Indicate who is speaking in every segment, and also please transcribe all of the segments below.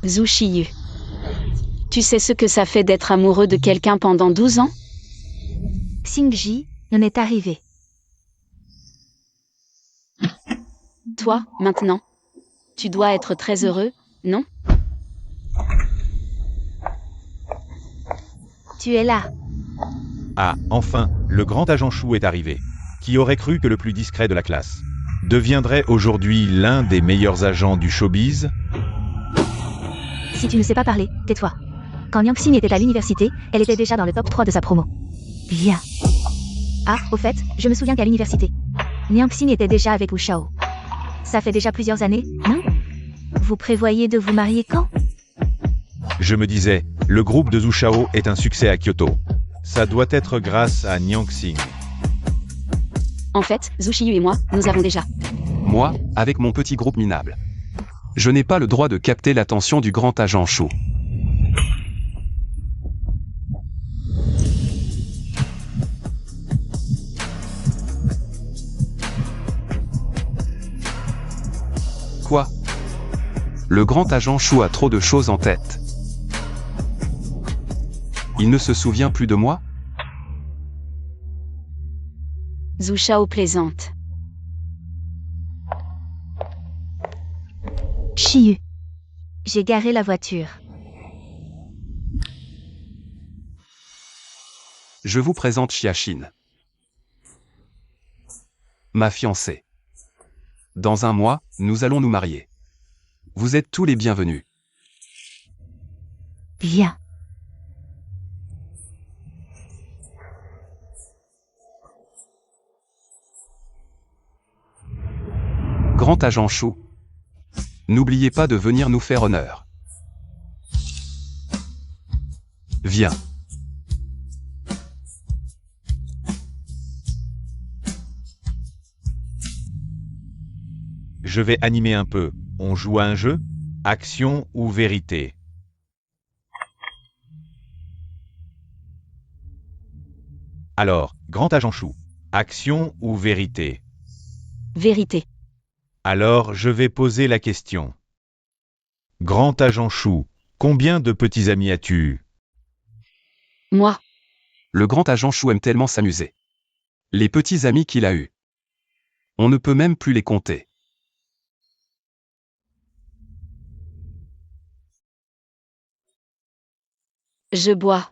Speaker 1: Zhu Shiyu. Tu sais ce que ça fait d'être amoureux de quelqu'un pendant 12 ans?
Speaker 2: Xingji, on est arrivé.
Speaker 1: Toi, maintenant. Tu dois être très heureux, non?
Speaker 2: Tu es là.
Speaker 3: Ah, enfin, le grand agent Chou est arrivé. Qui aurait cru que le plus discret de la classe deviendrait aujourd'hui l'un des meilleurs agents du showbiz?
Speaker 2: Si tu ne sais pas parler, tais-toi. Quand Niang Xing était à l'université, elle était déjà dans le top 3 de sa promo. Bien. Ah, au fait, je me souviens qu'à l'université, Niang Xing était déjà avec Wu Shao. Ça fait déjà plusieurs années, non? Vous prévoyez de vous marier quand?
Speaker 3: Je me disais, le groupe de Zhu Shao est un succès à Kyoto. Ça doit être grâce à Niang Xing.
Speaker 1: En fait, Zhu Shiyu et moi, nous avons déjà.
Speaker 4: Moi, avec mon petit groupe minable. Je n'ai pas le droit de capter l'attention du grand agent Chou. Quoi? Le grand agent Chou a trop de choses en tête. Il ne se souvient plus de moi?
Speaker 1: Zhu Shao plaisante.
Speaker 2: Shiyu. J'ai garé la voiture.
Speaker 4: Je vous présente Xiaxin. Ma fiancée. Dans un mois, nous allons nous marier. Vous êtes tous les bienvenus.
Speaker 2: Bien.
Speaker 4: Grand agent Chou. N'oubliez pas de venir nous faire honneur. Viens.
Speaker 3: Je vais animer un peu. On joue à un jeu? Action ou vérité? Alors, grand agent Chou, action ou vérité?
Speaker 1: Vérité.
Speaker 3: Alors, je vais poser la question. Grand agent Chou, combien de petits amis as-tu?
Speaker 1: Moi.
Speaker 4: Le grand agent Chou aime tellement s'amuser. Les petits amis qu'il a eus. On ne peut même plus les compter.
Speaker 1: Je bois.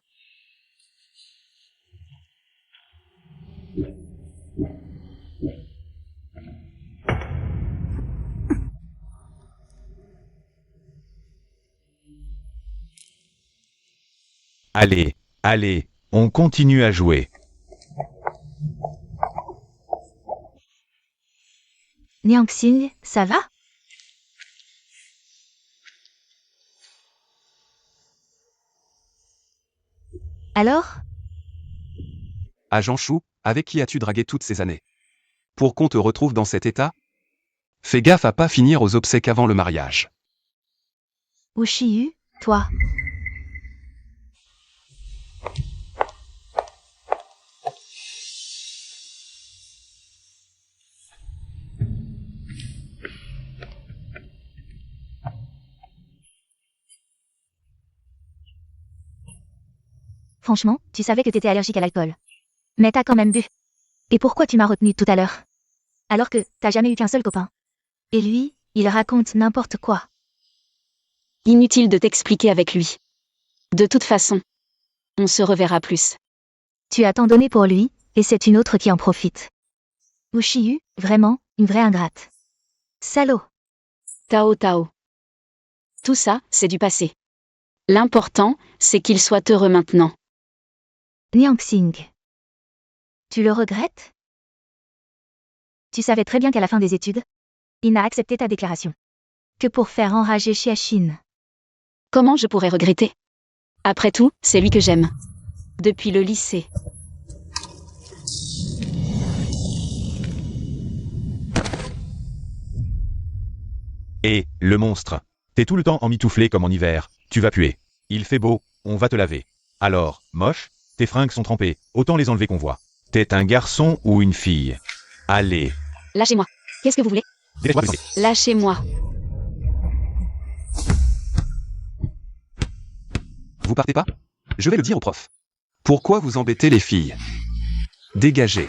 Speaker 3: Allez, allez, on continue à jouer.
Speaker 2: Niang Xing, ça va? Alors?
Speaker 4: Agent Chou, avec qui as-tu dragué toutes ces années? Pour qu'on te retrouve dans cet état? Fais gaffe à pas finir aux obsèques avant le mariage.
Speaker 2: Wu Shiyu, toi. Franchement, tu savais que t'étais allergique à l'alcool. Mais t'as quand même bu. Et pourquoi tu m'as retenu tout à l'heure? Alors que t'as jamais eu qu'un seul copain. Et lui, il raconte n'importe quoi.
Speaker 1: Inutile de t'expliquer avec lui. De toute façon, on se reverra plus.
Speaker 2: Tu as tant donné pour lui, et c'est une autre qui en profite. Wu Shiyu, vraiment, une vraie ingrate. Salaud.
Speaker 1: Tao Tao. Tout ça, c'est du passé. L'important, c'est qu'il soit heureux maintenant.
Speaker 2: Niang Xing. Tu le regrettes? Tu savais très bien qu'à la fin des études, il n'a accepté ta déclaration que pour faire enrager Xiaxin.
Speaker 1: Comment je pourrais regretter? Après tout, c'est lui que j'aime. Depuis le lycée.
Speaker 3: Et, le monstre. T'es tout le temps emmitouflé comme en hiver. Tu vas puer. Il fait beau, on va te laver. Alors, moche, tes fringues sont trempées, autant les enlever qu'on voit. T'es un garçon ou une fille? Allez.
Speaker 1: Lâchez-moi. Qu'est-ce que vous voulez?
Speaker 3: Dépêche-toi de baiser.
Speaker 1: Lâchez-moi.
Speaker 4: Vous partez pas? Je vais le dire au prof. Pourquoi vous embêtez les filles? Dégagez.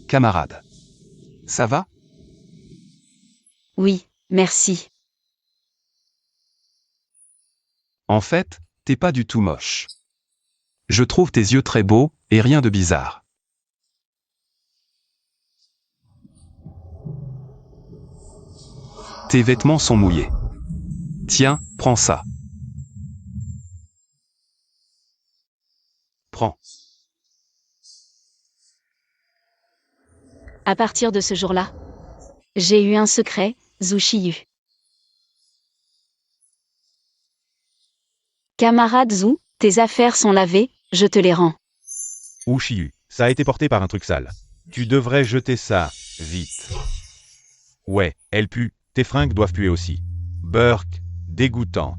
Speaker 4: Camarade. Ça va?
Speaker 1: Oui, merci.
Speaker 4: En fait, t'es pas du tout moche. Je trouve tes yeux très beaux, et rien de bizarre. Tes vêtements sont mouillés. Tiens, prends ça. Prends.
Speaker 1: À partir de ce jour-là, j'ai eu un secret, Zhu Xiyu. Camarade Zhu, tes affaires sont lavées, je te les rends.
Speaker 3: Ou Chiu, ça a été porté par un truc sale. Tu devrais jeter ça, vite. Ouais, elle pue, tes fringues doivent puer aussi. Burk, dégoûtant.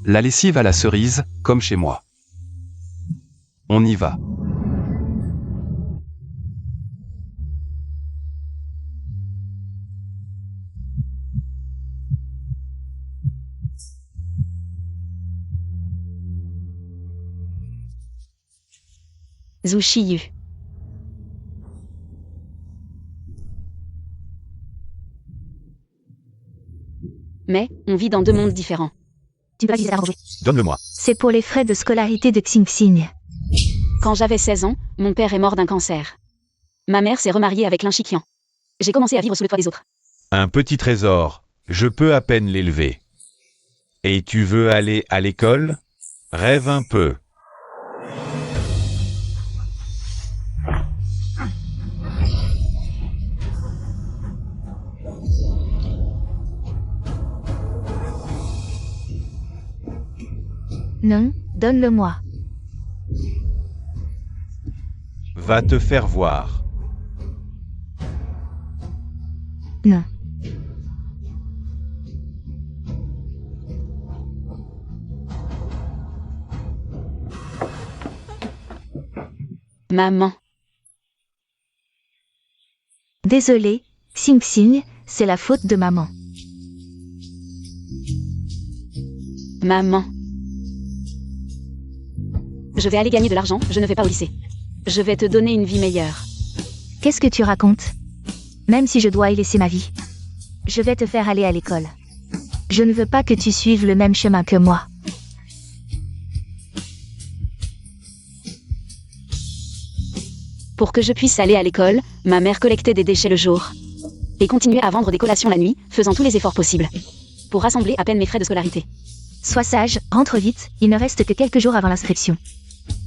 Speaker 4: La lessive à la cerise, comme chez moi. On y va.
Speaker 1: Zhu Xiyu. Mais, on vit dans deux mondes différents.
Speaker 2: Tu ne peux pas utiliser cet arbre pour jouer.
Speaker 3: Donne-le-moi.
Speaker 2: C'est pour les frais de scolarité de Xingxing.
Speaker 1: Quand j'avais 16 ans, mon père est mort d'un cancer. Ma mère s'est remariée avec Lin Shiqian. J'ai commencé à vivre sous le toit des autres.
Speaker 3: Un petit trésor, je peux à peine l'élever. Et tu veux aller à l'école? Rêve un peu.
Speaker 2: Non, donne-le-moi.
Speaker 3: Va te faire voir.
Speaker 2: Non.
Speaker 1: Maman.
Speaker 2: Désolé, Xingxing, c'est la faute de maman.
Speaker 1: Maman. Je vais aller gagner de l'argent, je ne vais pas au lycée. Je vais te donner une vie meilleure.
Speaker 2: Qu'est-ce que tu racontes? Même si je dois y laisser ma vie. Je vais te faire aller à l'école. Je ne veux pas que tu suives le même chemin que moi.
Speaker 1: Pour que je puisse aller à l'école, ma mère collectait des déchets le jour. Et continuait à vendre des collations la nuit, faisant tous les efforts possibles. Pour rassembler à peine mes frais de scolarité.
Speaker 2: Sois sage, rentre vite, il ne reste que quelques jours avant l'inscription.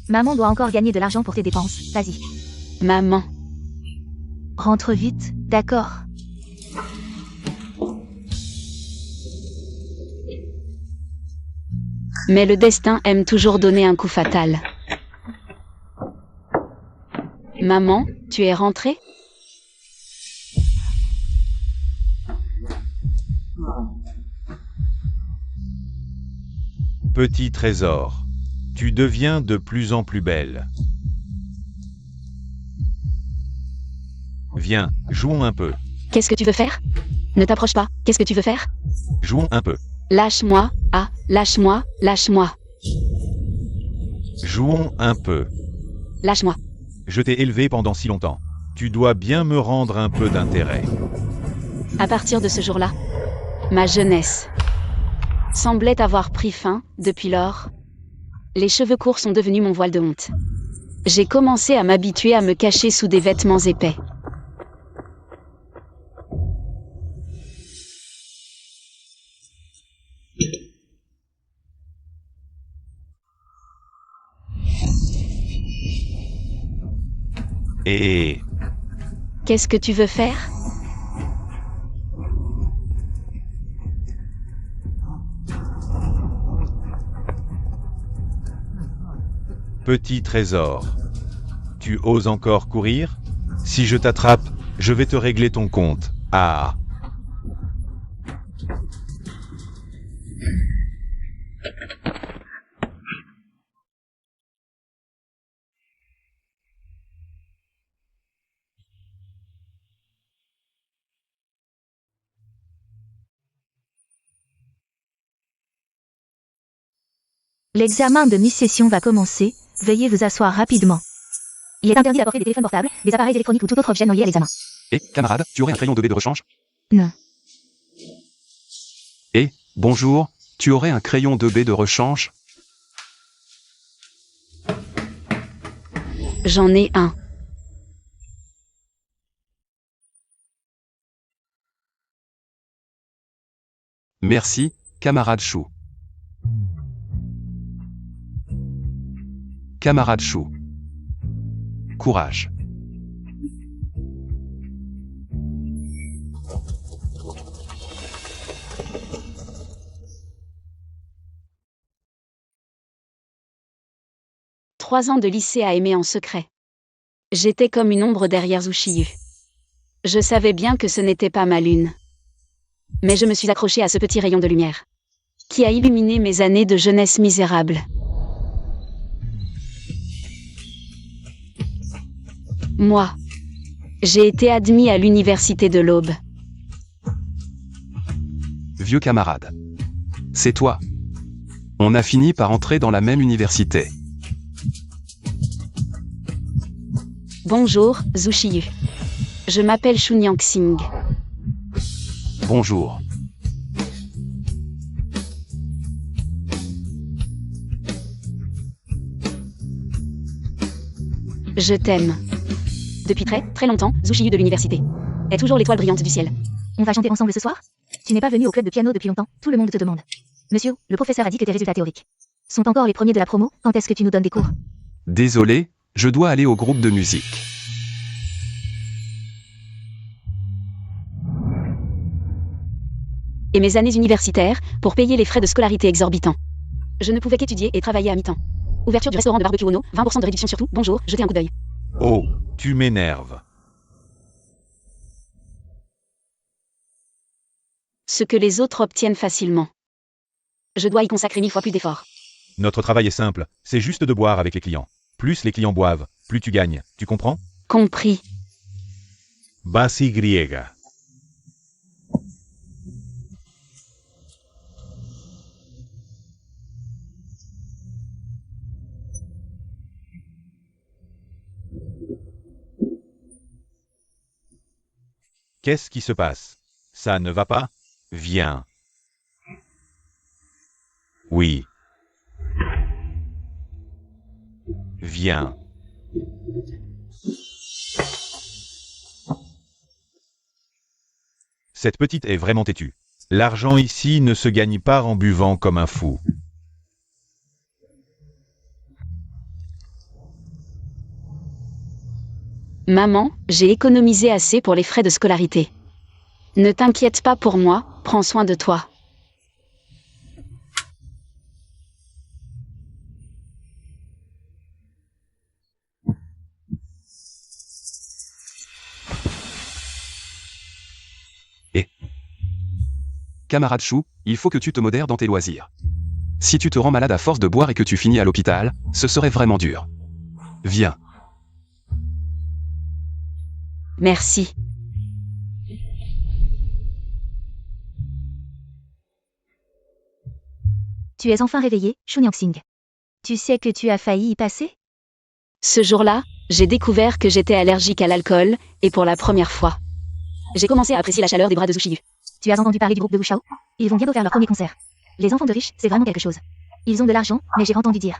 Speaker 2: Maman doit encore gagner de l'argent pour tes dépenses, vas-y.
Speaker 1: Maman.
Speaker 2: Rentre vite, d'accord?
Speaker 1: Mais le destin aime toujours donner un coup fatal. Maman, tu es rentrée?
Speaker 3: Petit trésor, tu deviens de plus en plus belle. Viens, jouons un peu.
Speaker 1: Qu'est-ce que tu veux faire? Ne t'approche pas, qu'est-ce que tu veux faire?
Speaker 3: Jouons un peu.
Speaker 1: Lâche-moi, ah, lâche-moi, lâche-moi.
Speaker 3: Jouons un peu.
Speaker 1: Lâche-moi.
Speaker 3: Je t'ai élevé pendant si longtemps. Tu dois bien me rendre un peu d'intérêt.
Speaker 1: À partir de ce jour-là, ma jeunesse semblait avoir pris fin. Depuis lors, les cheveux courts sont devenus mon voile de honte. J'ai commencé à m'habituer à me cacher sous des vêtements épais.
Speaker 3: Et...
Speaker 1: Qu'est-ce que tu veux faire?
Speaker 3: Petit trésor, tu oses encore courir? Si je t'attrape, je vais te régler ton compte. Ah!
Speaker 2: L'examen de mi-session va commencer. Veuillez vous asseoir rapidement. Il est interdit d'apporter des téléphones portables, des appareils électroniques ou tout autre objet non lié à l'examen.
Speaker 4: Et, camarade, tu aurais un crayon 2B de rechange?
Speaker 2: Non.
Speaker 4: Et, bonjour, tu aurais un crayon 2B de rechange?
Speaker 1: J'en ai un.
Speaker 4: Merci, camarade Chou. Camarade Chou. Courage.
Speaker 1: Trois ans de lycée à aimer en secret. J'étais comme une ombre derrière Zushiyu. Je savais bien que ce n'était pas ma lune. Mais je me suis accrochée à ce petit rayon de lumière, qui a illuminé mes années de jeunesse misérable. Moi, j'ai été admis à l'université de l'Aube.
Speaker 4: Vieux camarade. C'est toi. On a fini par entrer dans la même université.
Speaker 1: Bonjour, Zushiyu. Je m'appelle Chunyang Singh.
Speaker 4: Bonjour.
Speaker 1: Je t'aime. Depuis très, très longtemps, Zushiyu de l'université. Est toujours l'étoile brillante du ciel.
Speaker 2: On va chanter ensemble ce soir? Tu n'es pas venu au club de piano depuis longtemps, tout le monde te demande. Monsieur, le professeur a dit que tes résultats théoriques sont encore les premiers de la promo, quand est-ce que tu nous donnes des cours?
Speaker 4: Désolé, je dois aller au groupe de musique.
Speaker 1: Et mes années universitaires, pour payer les frais de scolarité exorbitants. Je ne pouvais qu'étudier et travailler à mi-temps. Ouverture du restaurant de barbecue Ono, 20% de réduction sur tout, bonjour, jetez un coup d'œil.
Speaker 3: Oh, tu m'énerves.
Speaker 1: Ce que les autres obtiennent facilement. Je dois y consacrer 1000 fois plus d'efforts.
Speaker 3: Notre travail est simple, c'est juste de boire avec les clients. Plus les clients boivent, plus tu gagnes, tu comprends?
Speaker 1: Compris.
Speaker 3: Basi griega. Qu'est-ce qui se passe? Ça ne va pas? Viens. Oui. Viens. Cette petite est vraiment têtue. L'argent ici ne se gagne pas en buvant comme un fou.
Speaker 1: Maman, j'ai économisé assez pour les frais de scolarité. Ne t'inquiète pas pour moi, prends soin de toi.
Speaker 4: Camarade Chou, il faut que tu te modères dans tes loisirs. Si tu te rends malade à force de boire et que tu finis à l'hôpital, ce serait vraiment dur. Viens.
Speaker 1: Merci.
Speaker 2: Tu es enfin réveillé, Chunyang Singh. Tu sais que tu as failli y passer?
Speaker 1: Ce jour-là, j'ai découvert que j'étais allergique à l'alcool, et pour la première fois. J'ai commencé à apprécier la chaleur des bras de Zushiyu.
Speaker 2: Tu as entendu parler du groupe de Wushao? Ils vont bientôt faire leur premier concert. Les enfants de riches, c'est vraiment quelque chose. Ils ont de l'argent, mais j'ai entendu dire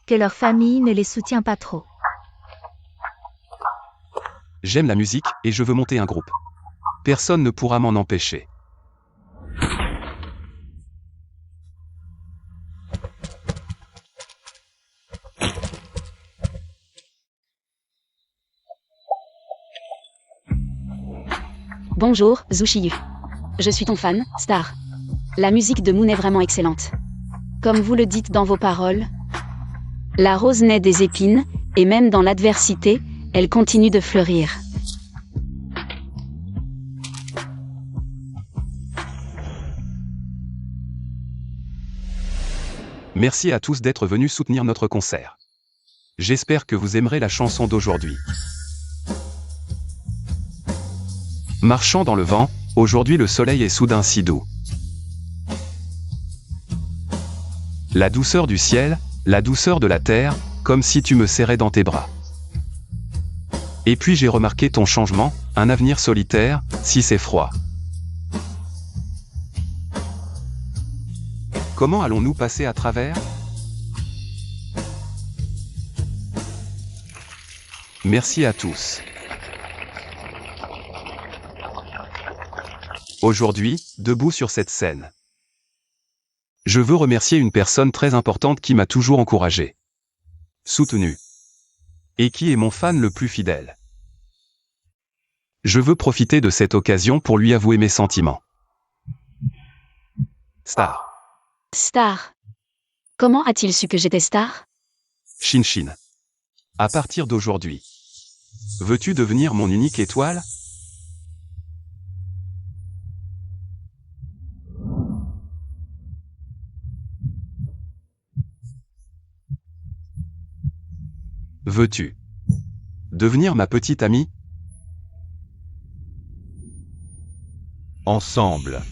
Speaker 2: que leur famille ne les soutient pas trop.
Speaker 4: J'aime la musique et je veux monter un groupe. Personne ne pourra m'en empêcher.
Speaker 1: Bonjour, Zushiyu. Je suis ton fan, Star. La musique de Moon est vraiment excellente. Comme vous le dites dans vos paroles, la rose naît des épines, et même dans l'adversité, elle continue de fleurir.
Speaker 4: Merci à tous d'être venus soutenir notre concert. J'espère que vous aimerez la chanson d'aujourd'hui. Marchant dans le vent, aujourd'hui le soleil est soudain si doux. La douceur du ciel, la douceur de la terre, comme si tu me serrais dans tes bras. Et puis j'ai remarqué ton changement, un avenir solitaire, si c'est froid. Comment allons-nous passer à travers? Merci à tous. Aujourd'hui, debout sur cette scène, je veux remercier une personne très importante qui m'a toujours encouragé, soutenu, et qui est mon fan le plus fidèle. Je veux profiter de cette occasion pour lui avouer mes sentiments. Star.
Speaker 1: Star. Comment a-t-il su que j'étais Star?
Speaker 4: Shin Shin. À partir d'aujourd'hui, veux-tu devenir mon unique étoile? Veux-tu devenir ma petite amie?
Speaker 3: Ensemble.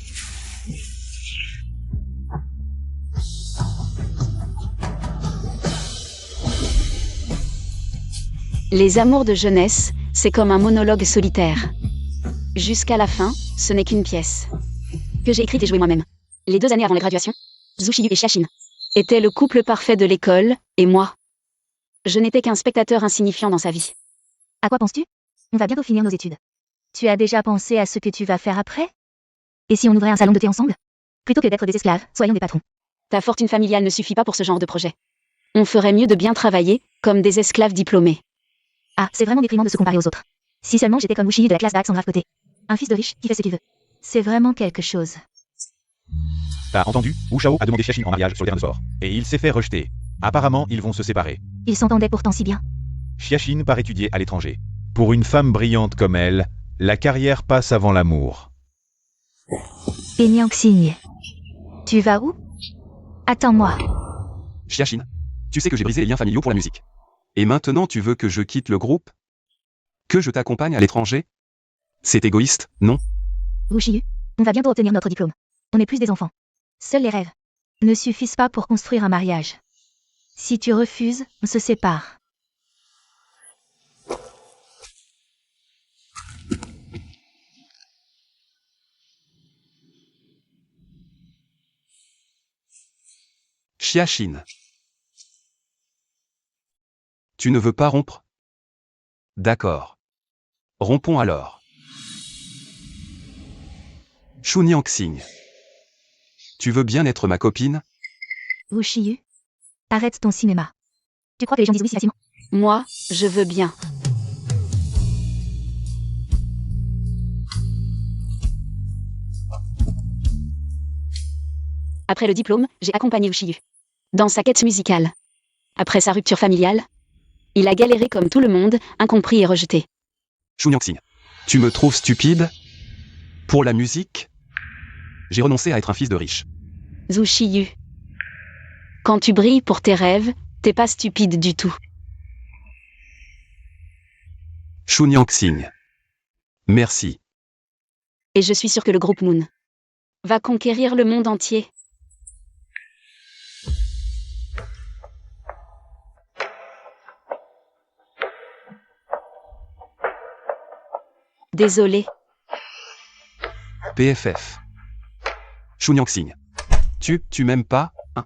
Speaker 1: Les amours de jeunesse, c'est comme un monologue solitaire. Jusqu'à la fin, ce n'est qu'une pièce que j'ai écrite et jouée moi-même. Les 2 années avant la graduation, Zhu Xiyu et Xiaxin étaient le couple parfait de l'école, et moi, je n'étais qu'un spectateur insignifiant dans sa vie.
Speaker 2: À quoi penses-tu? On va bientôt finir nos études. Tu as déjà pensé à ce que tu vas faire après? Et si on ouvrait un salon de thé ensemble? Plutôt que d'être des esclaves, soyons des patrons.
Speaker 1: Ta fortune familiale ne suffit pas pour ce genre de projet. On ferait mieux de bien travailler, comme des esclaves diplômés.
Speaker 2: Ah, c'est vraiment déprimant de se comparer aux autres. Si seulement j'étais comme Wu Xiyu de la classe d'Axe en grave côté. Un fils de riche qui fait ce qu'il veut. C'est vraiment quelque chose.
Speaker 3: T'as entendu? Wu Shao a demandé Xiaxin en mariage sur le terrain de sport. Et il s'est fait rejeter. Apparemment, ils vont se séparer.
Speaker 2: Ils s'entendaient pourtant si bien.
Speaker 3: Xiaxin part étudier à l'étranger. Pour une femme brillante comme elle, la carrière passe avant l'amour.
Speaker 2: Et Niang Xing. Tu vas où? Attends-moi.
Speaker 4: Xiaxin, tu sais que j'ai brisé les liens familiaux pour la musique. Et maintenant tu veux que je quitte le groupe? Que je t'accompagne à l'étranger? C'est égoïste, non?
Speaker 2: Wu Xiyu, on va bientôt obtenir notre diplôme. On n'est plus des enfants. Seuls les rêves ne suffisent pas pour construire un mariage. Si tu refuses, on se sépare.
Speaker 4: Xiaxin. Tu ne veux pas rompre? D'accord. Rompons alors. Shu Niangxing. Tu veux bien être ma copine?
Speaker 2: Wu Xiyu, arrête ton cinéma. Tu crois que les gens disent oui si facilement?
Speaker 1: Moi, je veux bien. Après le diplôme, j'ai accompagné Wu Xiyu dans sa quête musicale. Après sa rupture familiale, il a galéré comme tout le monde, incompris et rejeté.
Speaker 4: Shu Niangxing. Tu me trouves stupide? Pour la musique? J'ai renoncé à être un fils de riche.
Speaker 1: Zhu Xiyu. Quand tu brilles pour tes rêves, t'es pas stupide du tout.
Speaker 4: Shu Niangxing. Merci.
Speaker 1: Et je suis sûre que le groupe Moon va conquérir le monde entier. Désolé.
Speaker 4: PFF. Shu Niangxing. Tu m'aimes pas, hein?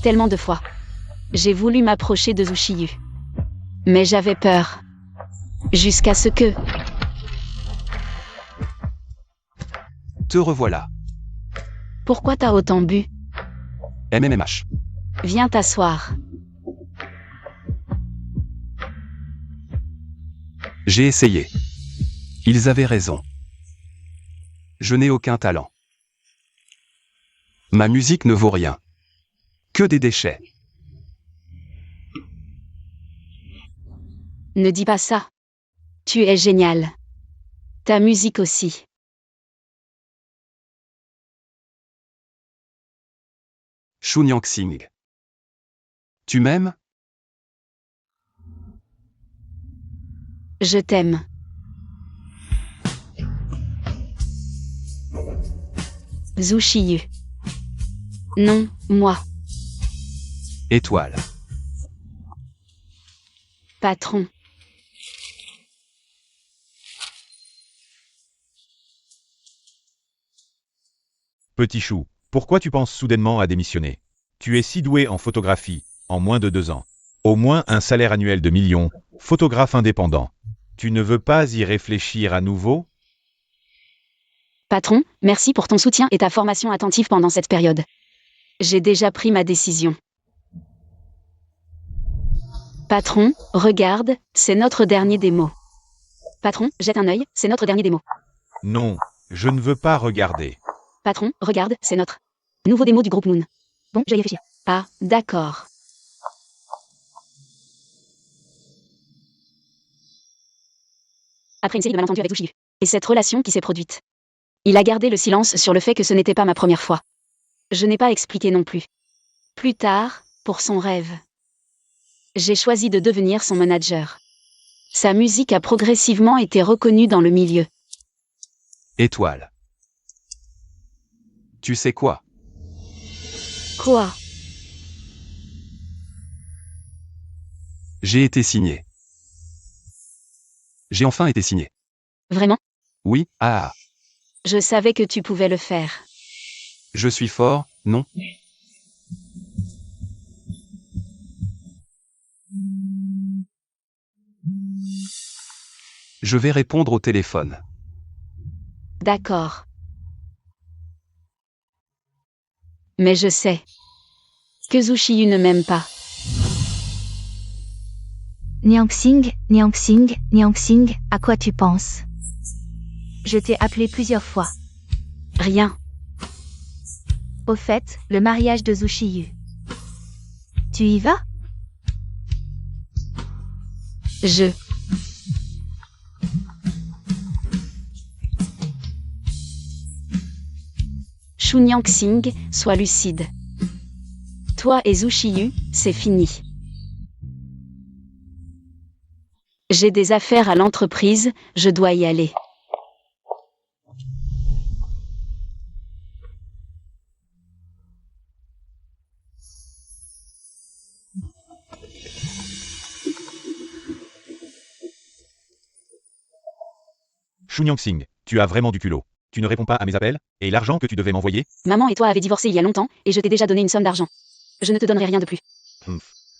Speaker 1: Tellement de fois. J'ai voulu m'approcher de Zhu Xiyu. Mais j'avais peur. Jusqu'à ce que...
Speaker 4: Te revoilà.
Speaker 1: Pourquoi t'as autant bu?
Speaker 4: MMMH.
Speaker 1: Viens t'asseoir.
Speaker 4: J'ai essayé. Ils avaient raison. Je n'ai aucun talent. Ma musique ne vaut rien. Que des déchets.
Speaker 1: Ne dis pas ça. Tu es génial. Ta musique aussi.
Speaker 4: Shu Niangxing. Tu m'aimes?
Speaker 1: Je t'aime. Zhu Xiyu. Non, moi.
Speaker 4: Étoile.
Speaker 1: Patron.
Speaker 3: Petit chou, pourquoi tu penses soudainement à démissionner? Tu es si doué en photographie, en moins de 2 ans. Au moins un salaire annuel de millions, photographe indépendant. Tu ne veux pas y réfléchir à nouveau?
Speaker 1: Patron, merci pour ton soutien et ta formation attentive pendant cette période. J'ai déjà pris ma décision. Patron, regarde, c'est notre dernier démo. Patron, jette un œil, c'est notre dernier démo.
Speaker 3: Non, je ne veux pas regarder.
Speaker 1: Patron, regarde, c'est notre nouveau démo du groupe Moon.
Speaker 2: Bon, je vais y réfléchir.
Speaker 1: Ah, d'accord. Après une série de malentendus avec Zushi. Et cette relation qui s'est produite. Il a gardé le silence sur le fait que ce n'était pas ma première fois. Je n'ai pas expliqué non plus. Plus tard, pour son rêve. J'ai choisi de devenir son manager. Sa musique a progressivement été reconnue dans le milieu.
Speaker 4: Étoile. Tu sais quoi?
Speaker 1: Quoi?
Speaker 4: J'ai été signé. J'ai enfin été signé.
Speaker 1: Vraiment?
Speaker 4: Oui, ah.
Speaker 1: Je savais que tu pouvais le faire.
Speaker 4: Je suis fort, non? Je vais répondre au téléphone.
Speaker 1: D'accord. Mais je sais que Zushi ne m'aime pas.
Speaker 2: Niangxing, Niangxing, Niangxing, à quoi tu penses? Je t'ai appelé plusieurs fois.
Speaker 1: Rien.
Speaker 2: Au fait, le mariage de Zushi. Tu y vas?
Speaker 1: Je. Shu Niangxing, sois lucide. Toi et Zushi, c'est fini. J'ai des affaires à l'entreprise, je dois y aller.
Speaker 3: Shu Niangxing, tu as vraiment du culot. Tu ne réponds pas à mes appels, et l'argent que tu devais m'envoyer?
Speaker 1: Maman et toi avez divorcé il y a longtemps, et je t'ai déjà donné une somme d'argent. Je ne te donnerai rien de plus.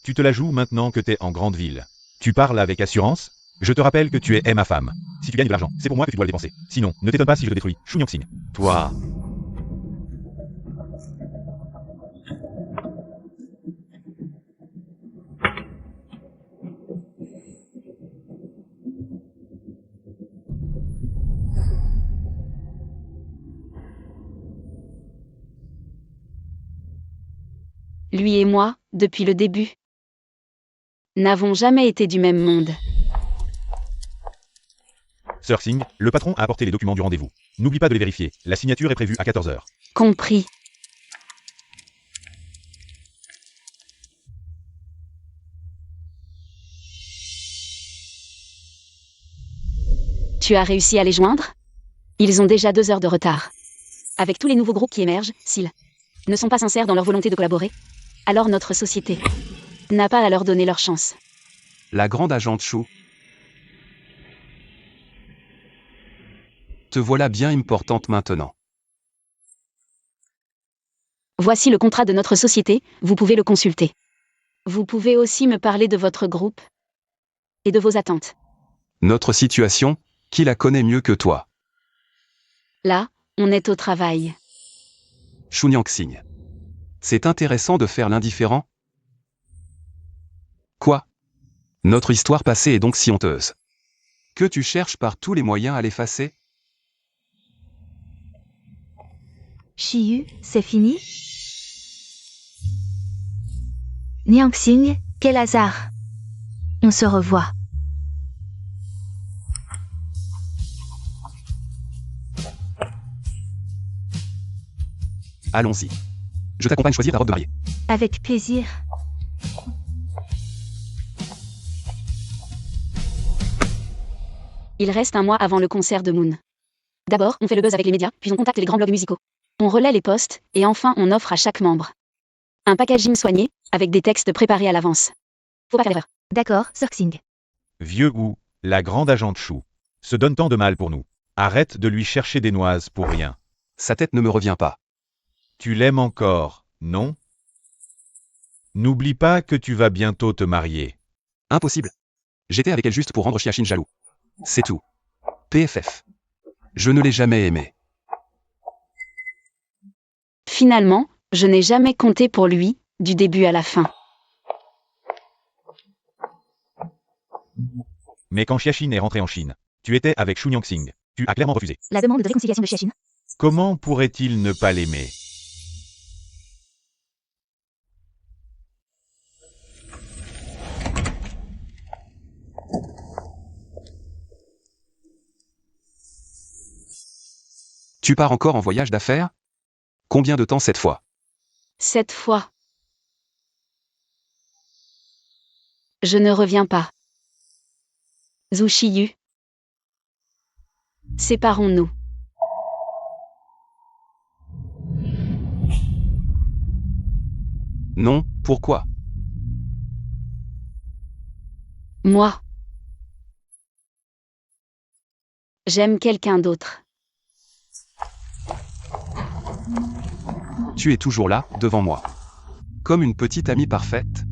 Speaker 3: Tu te la joues maintenant que t'es en grande ville. Tu parles avec assurance? Je te rappelle que tu es ma femme. Si tu gagnes de l'argent, c'est pour moi que tu dois le dépenser. Sinon, ne t'étonne pas si je te détruis. Shu Niangxing. Toi.
Speaker 1: Lui et moi, depuis le début, n'avons jamais été du même monde.
Speaker 3: Sir Singh, le patron a apporté les documents du rendez-vous. N'oublie pas de les vérifier. La signature est prévue à 14h.
Speaker 1: Compris. Tu as réussi à les joindre? Ils ont déjà 2 heures de retard. Avec tous les nouveaux groupes qui émergent, s'ils ne sont pas sincères dans leur volonté de collaborer, alors notre société n'a pas à leur donner leur chance.
Speaker 4: La grande agente Chou. Te voilà bien importante maintenant.
Speaker 1: Voici le contrat de notre société, vous pouvez le consulter. Vous pouvez aussi me parler de votre groupe et de vos attentes.
Speaker 4: Notre situation, qui la connaît mieux que toi?
Speaker 1: Là, on est au travail.
Speaker 4: Shu Niangxing. C'est intéressant de faire l'indifférent? Quoi? Notre histoire passée est donc si honteuse que tu cherches par tous les moyens à l'effacer?
Speaker 2: Shiyu, c'est fini? Niangxing, quel hasard. On se revoit.
Speaker 4: Allons-y. Je t'accompagne choisir ta robe de mariée.
Speaker 2: Avec plaisir.
Speaker 1: Il reste un mois avant le concert de Moon. D'abord, on fait le buzz avec les médias, puis on contacte les grands blogs musicaux. On relaie les posts, et enfin on offre à chaque membre un packaging soigné, avec des textes préparés à l'avance. Faut pas faire d'erreur.
Speaker 2: D'accord, Sir Xing.
Speaker 3: Vieux Wu, la grande agente Chou, se donne tant de mal pour nous. Arrête de lui chercher des noises pour rien.
Speaker 4: Sa tête ne me revient pas.
Speaker 3: Tu l'aimes encore, non? N'oublie pas que tu vas bientôt te marier.
Speaker 4: Impossible. J'étais avec elle juste pour rendre Xiaxin jaloux. C'est tout. PFF. Je ne l'ai jamais aimé.
Speaker 1: Finalement, je n'ai jamais compté pour lui, du début à la fin.
Speaker 3: Mais quand Xiaxin est rentré en Chine, tu étais avec Xu Nyangxing. Tu as clairement refusé.
Speaker 2: La demande de réconciliation de Xiaxin.
Speaker 3: Comment pourrait-il ne pas l'aimer?
Speaker 4: Tu pars encore en voyage d'affaires? Combien de temps cette fois?
Speaker 1: Cette fois, je ne reviens pas. Zhu Shiyu, séparons-nous.
Speaker 4: Non, pourquoi?
Speaker 1: Moi, j'aime quelqu'un d'autre.
Speaker 4: Tu es toujours là, devant moi. Comme une petite amie parfaite.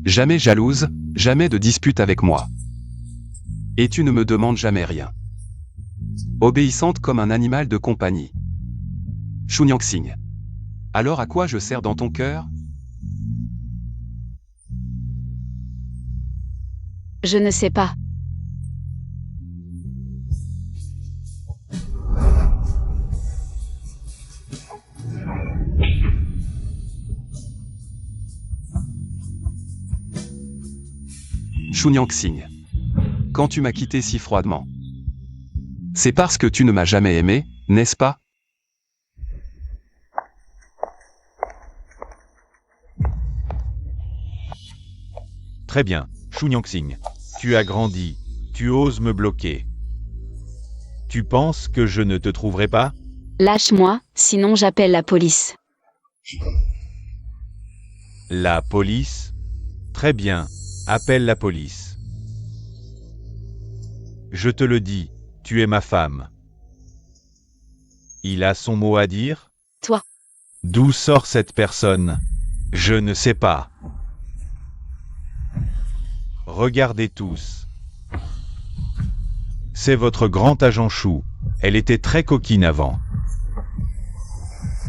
Speaker 4: Jamais jalouse, jamais de dispute avec moi. Et tu ne me demandes jamais rien. Obéissante comme un animal de compagnie. Xu Nyangxing. Alors à quoi je sers dans ton cœur?
Speaker 1: Je ne sais pas.
Speaker 4: Xu Nyangxing. Quand tu m'as quitté si froidement. C'est parce que tu ne m'as jamais aimé, n'est-ce pas?
Speaker 3: Très bien, Xu Nyangxing. Tu as grandi. Tu oses me bloquer. Tu penses que je ne te trouverai pas?
Speaker 1: Lâche-moi, sinon j'appelle la police.
Speaker 3: La police? Très bien, appelle la police. Je te le dis, tu es ma femme. Il a son mot à dire?
Speaker 1: Toi.
Speaker 3: D'où sort cette personne? Je ne sais pas. Regardez tous. C'est votre grand agent Chou. Elle était très coquine avant.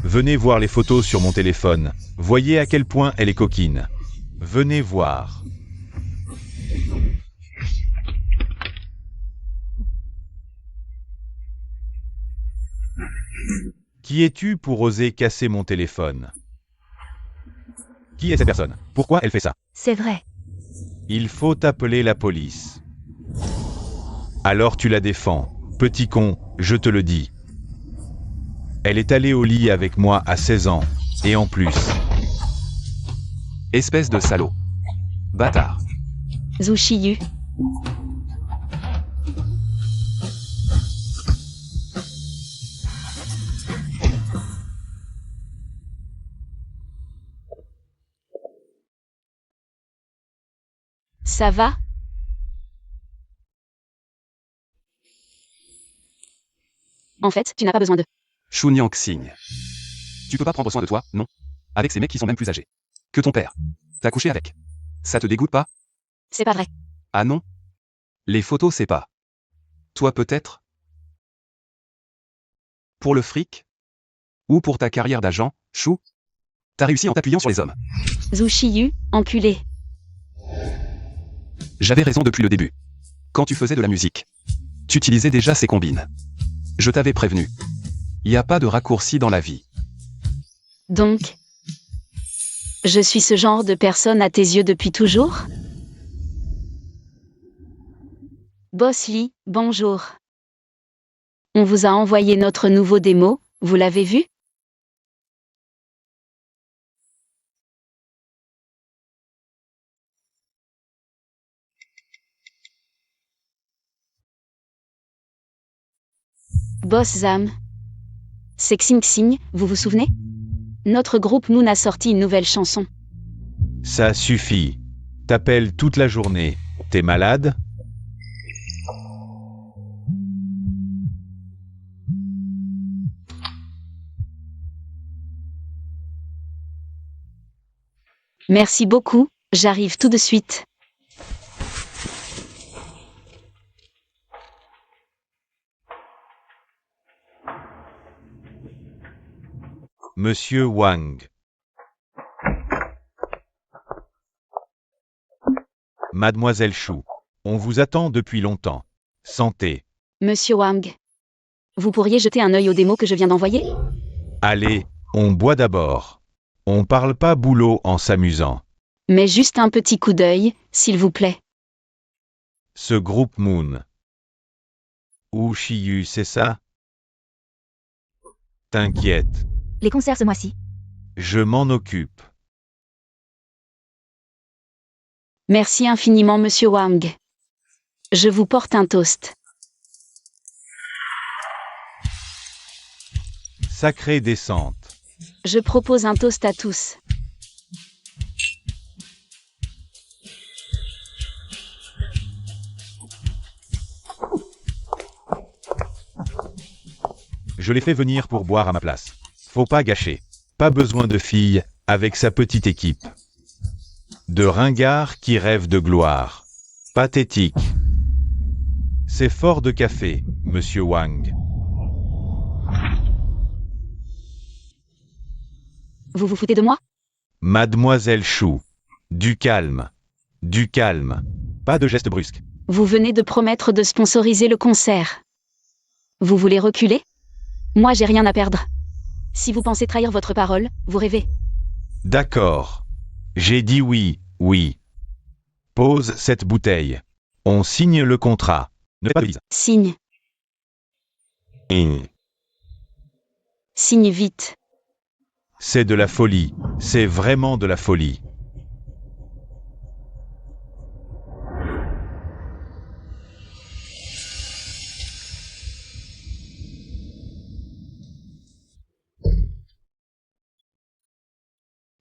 Speaker 3: Venez voir les photos sur mon téléphone. Voyez à quel point elle est coquine. Venez voir. Qui es-tu pour oser casser mon téléphone? Qui est cette personne? Pourquoi elle fait ça?
Speaker 2: C'est vrai.
Speaker 3: Il faut appeler la police. Alors tu la défends. Petit con, je te le dis. Elle est allée au lit avec moi à 16 ans. Et en plus.
Speaker 4: Espèce de salaud. Bâtard.
Speaker 1: Zhu Shiyu. Ça va? En fait, tu n'as pas besoin de...
Speaker 4: Xu Nyangxing. Tu peux pas prendre soin de toi, non? Avec ces mecs qui sont même plus âgés que ton père. T'as couché avec. Ça te dégoûte pas?
Speaker 1: C'est pas vrai.
Speaker 4: Ah non? Les photos c'est pas. Toi peut-être? Pour le fric? Ou pour ta carrière d'agent, Chou? T'as réussi en t'appuyant sur les hommes.
Speaker 1: Zhu Shiyu, enculé.
Speaker 4: J'avais raison depuis le début. Quand tu faisais de la musique. Tu utilisais déjà ces combines. Je t'avais prévenu. Y a pas de raccourci dans la vie.
Speaker 1: Donc, je suis ce genre de personne à tes yeux depuis toujours? Boss Lee, bonjour. On vous a envoyé notre nouveau démo, vous l'avez vu? Boss Zam. C'est Xing Xing, vous vous souvenez? Notre groupe Moon a sorti une nouvelle chanson.
Speaker 3: Ça suffit. T'appelles toute la journée. T'es malade?
Speaker 1: Merci beaucoup, j'arrive tout de suite.
Speaker 3: Monsieur Wang. Mademoiselle Chou. On vous attend depuis longtemps. Santé.
Speaker 1: Monsieur Wang. Vous pourriez jeter un œil aux démos que je viens d'envoyer?
Speaker 3: Allez, on boit d'abord. On parle pas boulot en s'amusant.
Speaker 1: Mais juste un petit coup d'œil, s'il vous plaît.
Speaker 3: Ce groupe Moon. Ou Chiyu, c'est ça? T'inquiète,
Speaker 2: Les concerts ce mois-ci.
Speaker 3: je m'en occupe.
Speaker 1: Merci infiniment, monsieur Wang. Je vous porte un toast.
Speaker 3: Sacrée descente.
Speaker 1: Je propose un toast à tous.
Speaker 3: Je l'ai fait venir pour boire à ma place. Faut pas gâcher. Pas besoin de fille, avec sa petite équipe. De ringards qui rêvent de gloire. Pathétique. C'est fort de café, monsieur Wang.
Speaker 1: Vous vous foutez de moi?
Speaker 3: Mademoiselle Chou. Du calme. Du calme. Pas de gestes brusques.
Speaker 1: Vous venez de promettre de sponsoriser le concert. Vous voulez reculer? Moi, j'ai rien à perdre. Si vous pensez trahir votre parole, vous rêvez.
Speaker 3: D'accord. J'ai dit oui, oui. Pose cette bouteille. On signe le contrat. Ne fais pas de bise.
Speaker 1: Signe. Signe vite.
Speaker 3: C'est de la folie. C'est vraiment de la folie.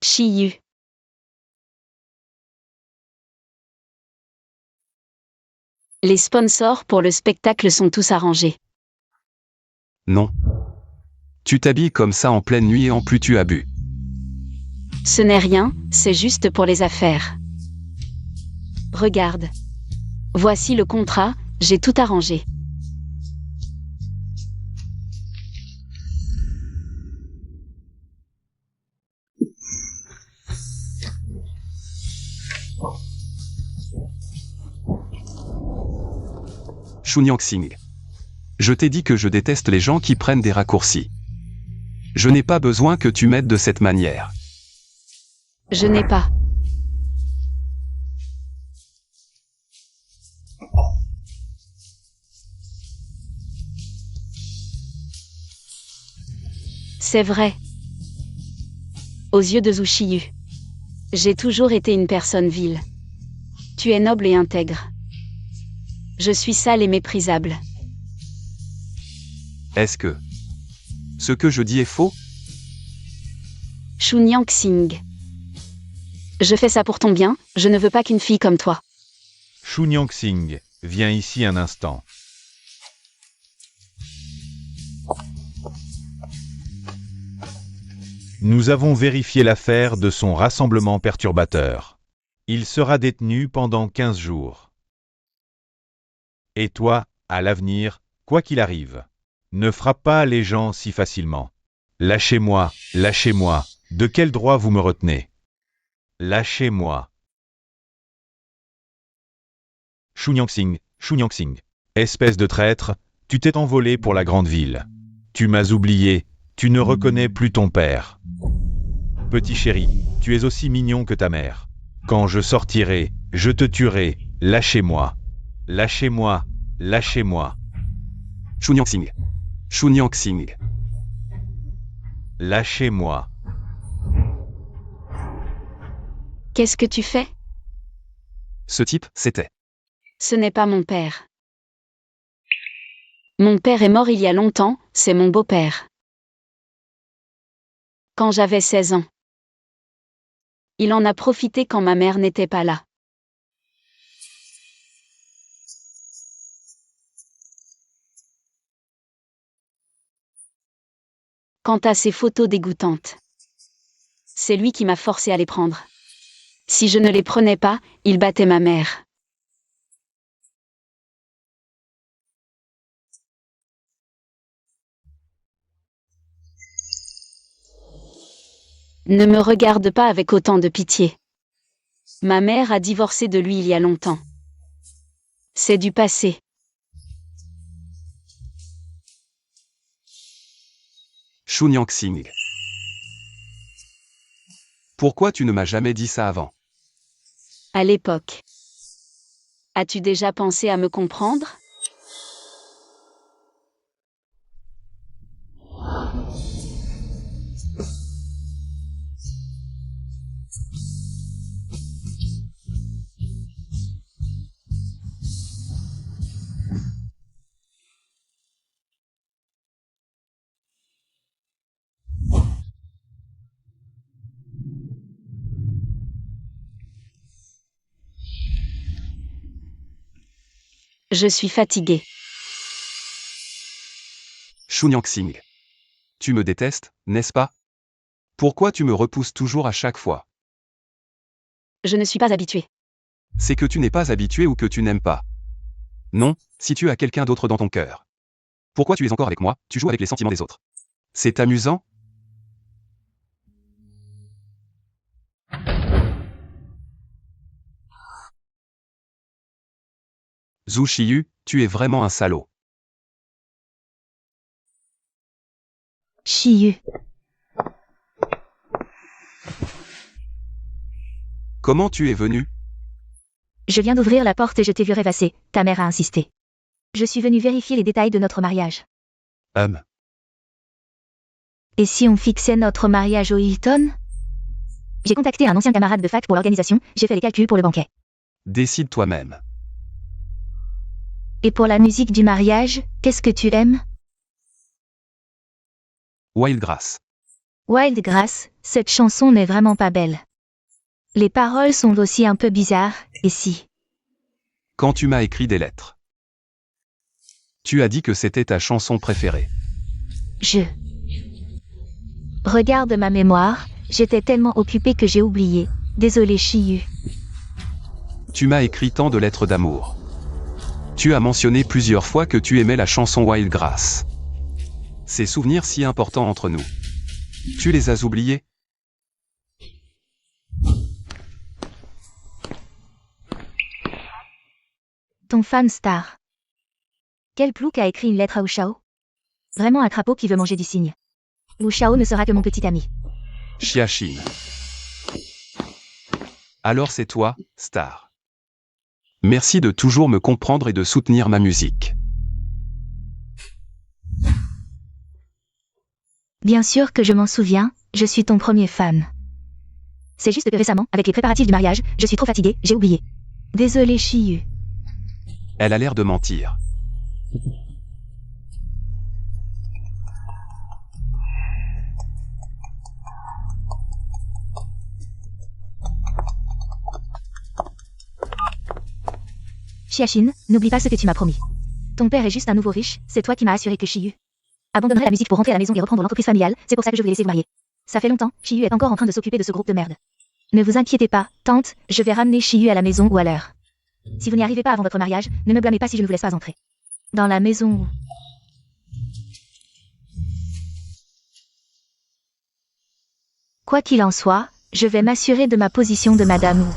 Speaker 1: Chiyu. Les sponsors pour le spectacle sont tous arrangés.
Speaker 4: Non. Tu t'habilles comme ça en pleine nuit et en plus tu as bu.
Speaker 1: Ce n'est rien, c'est juste pour les affaires. Regarde. Voici le contrat, j'ai tout arrangé.
Speaker 4: Chunyang Xing. Je t'ai dit que je déteste les gens qui prennent des raccourcis. Je n'ai pas besoin que tu m'aides de cette manière.
Speaker 1: Je n'ai pas. C'est vrai. Aux yeux de Zhu Chiyu. J'ai toujours été une personne vile. Tu es noble et intègre. Je suis sale et méprisable.
Speaker 4: Est-ce que ce que je dis est faux?
Speaker 1: Chunyang Xing. Je fais ça pour ton bien, je ne veux pas qu'une fille comme toi.
Speaker 3: Chunyang Xing, viens ici un instant. Nous avons vérifié l'affaire de son rassemblement perturbateur. Il sera détenu pendant 15 jours. Et toi, à l'avenir, quoi qu'il arrive, ne frappe pas les gens si facilement. Lâchez-moi, lâchez-moi. De quel droit vous me retenez? Lâchez-moi. Chunyang Xing, espèce de traître, tu t'es envolé pour la grande ville. Tu m'as oublié, tu ne reconnais plus ton père. Petit chéri, tu es aussi mignon que ta mère. Quand je sortirai, je te tuerai, lâchez-moi. Lâchez-moi, lâchez-moi.
Speaker 4: Chunyang Xing. Chunyang Xing.
Speaker 3: Lâchez-moi.
Speaker 1: Qu'est-ce que tu fais?
Speaker 4: Ce type, c'était.
Speaker 1: Ce n'est pas mon père. Mon père est mort il y a longtemps, c'est mon beau-père. Quand j'avais 16 ans. Il en a profité quand ma mère n'était pas là. Quant à ces photos dégoûtantes. C'est lui qui m'a forcé à les prendre. Si je ne les prenais pas, il battait ma mère. Ne me regarde pas avec autant de pitié. Ma mère a divorcé de lui il y a longtemps. C'est du passé.
Speaker 4: Xu Nyangxing. Pourquoi tu ne m'as jamais dit ça avant?
Speaker 1: À l'époque. As-tu déjà pensé à me comprendre? Je suis fatiguée.
Speaker 4: Xu Nyangxing. Tu me détestes, n'est-ce pas? Pourquoi tu me repousses toujours à chaque fois?
Speaker 1: Je ne suis pas habituée.
Speaker 4: C'est que tu n'es pas habitué ou que tu n'aimes pas. Non, si tu as quelqu'un d'autre dans ton cœur. Pourquoi tu es encore avec moi? Tu joues avec les sentiments des autres. C'est amusant? Zhu Xiyu, tu es vraiment un salaud.
Speaker 2: Xiyu.
Speaker 4: Comment tu es venu?
Speaker 2: Je viens d'ouvrir la porte et je t'ai vu rêvasser, ta mère a insisté. Je suis venue vérifier les détails de notre mariage. Et si on fixait notre mariage au Hilton? J'ai contacté un ancien camarade de fac pour l'organisation, j'ai fait les calculs pour le banquet.
Speaker 4: Décide toi-même.
Speaker 2: Et pour la musique du mariage, qu'est-ce que tu aimes?
Speaker 4: Wildgrass.
Speaker 2: Wildgrass, cette chanson n'est vraiment pas belle. Les paroles sont aussi un peu bizarres, et si?
Speaker 4: Quand tu m'as écrit des lettres. Tu as dit que c'était ta chanson préférée.
Speaker 2: Regarde ma mémoire, j'étais tellement occupée que j'ai oublié. Désolé Xiyu.
Speaker 4: Tu m'as écrit tant de lettres d'amour. Tu as mentionné plusieurs fois que tu aimais la chanson Wildgrass. Ces souvenirs si importants entre nous. Tu les as oubliés?
Speaker 2: Ton fan star. Quel plouc a écrit une lettre à Wu Shao? Vraiment un crapaud qui veut manger du cygne. Wu Shao ne sera que mon petit ami.
Speaker 4: Xiaxin. Alors c'est toi, Star. Merci de toujours me comprendre et de soutenir ma musique.
Speaker 2: Bien sûr que je m'en souviens, je suis ton premier fan. C'est juste que récemment, avec les préparatifs du mariage, je suis trop fatiguée, j'ai oublié. Désolé Xiyu.
Speaker 4: Elle a l'air de mentir.
Speaker 2: Xiaxin, n'oublie pas ce que tu m'as promis. Ton père est juste un nouveau riche, c'est toi qui m'as assuré que Xiyu abandonnerait la musique pour rentrer à la maison et reprendre l'entreprise familiale, c'est pour ça que je voulais laisser vous marier. Ça fait longtemps, Xiyu est encore en train de s'occuper de ce groupe de merde. Ne vous inquiétez pas, tante, je vais ramener Xiyu à la maison ou à l'heure. Si vous n'y arrivez pas avant votre mariage, ne me blâmez pas si je ne vous laisse pas entrer. Dans la maison où... Quoi qu'il en soit, je vais m'assurer de ma position de Madame Wu.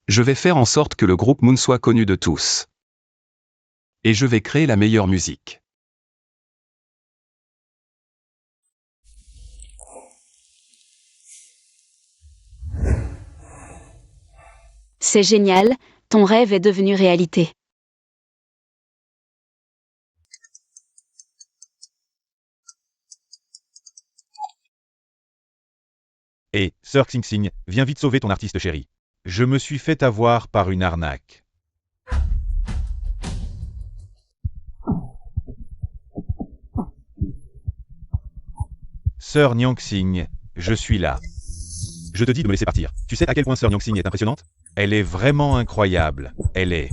Speaker 4: Je vais faire en sorte que le groupe Moon soit connu de tous. Et je vais créer la meilleure musique.
Speaker 1: C'est génial, ton rêve est devenu réalité.
Speaker 3: Et, Sir Xing, viens vite sauver ton artiste chéri. Je me suis fait avoir par une arnaque. Sœur Nyangxing, je suis là. Je te dis de me laisser partir. Tu sais à quel point Sœur Nyangxing est impressionnante? Elle est vraiment incroyable. Elle est...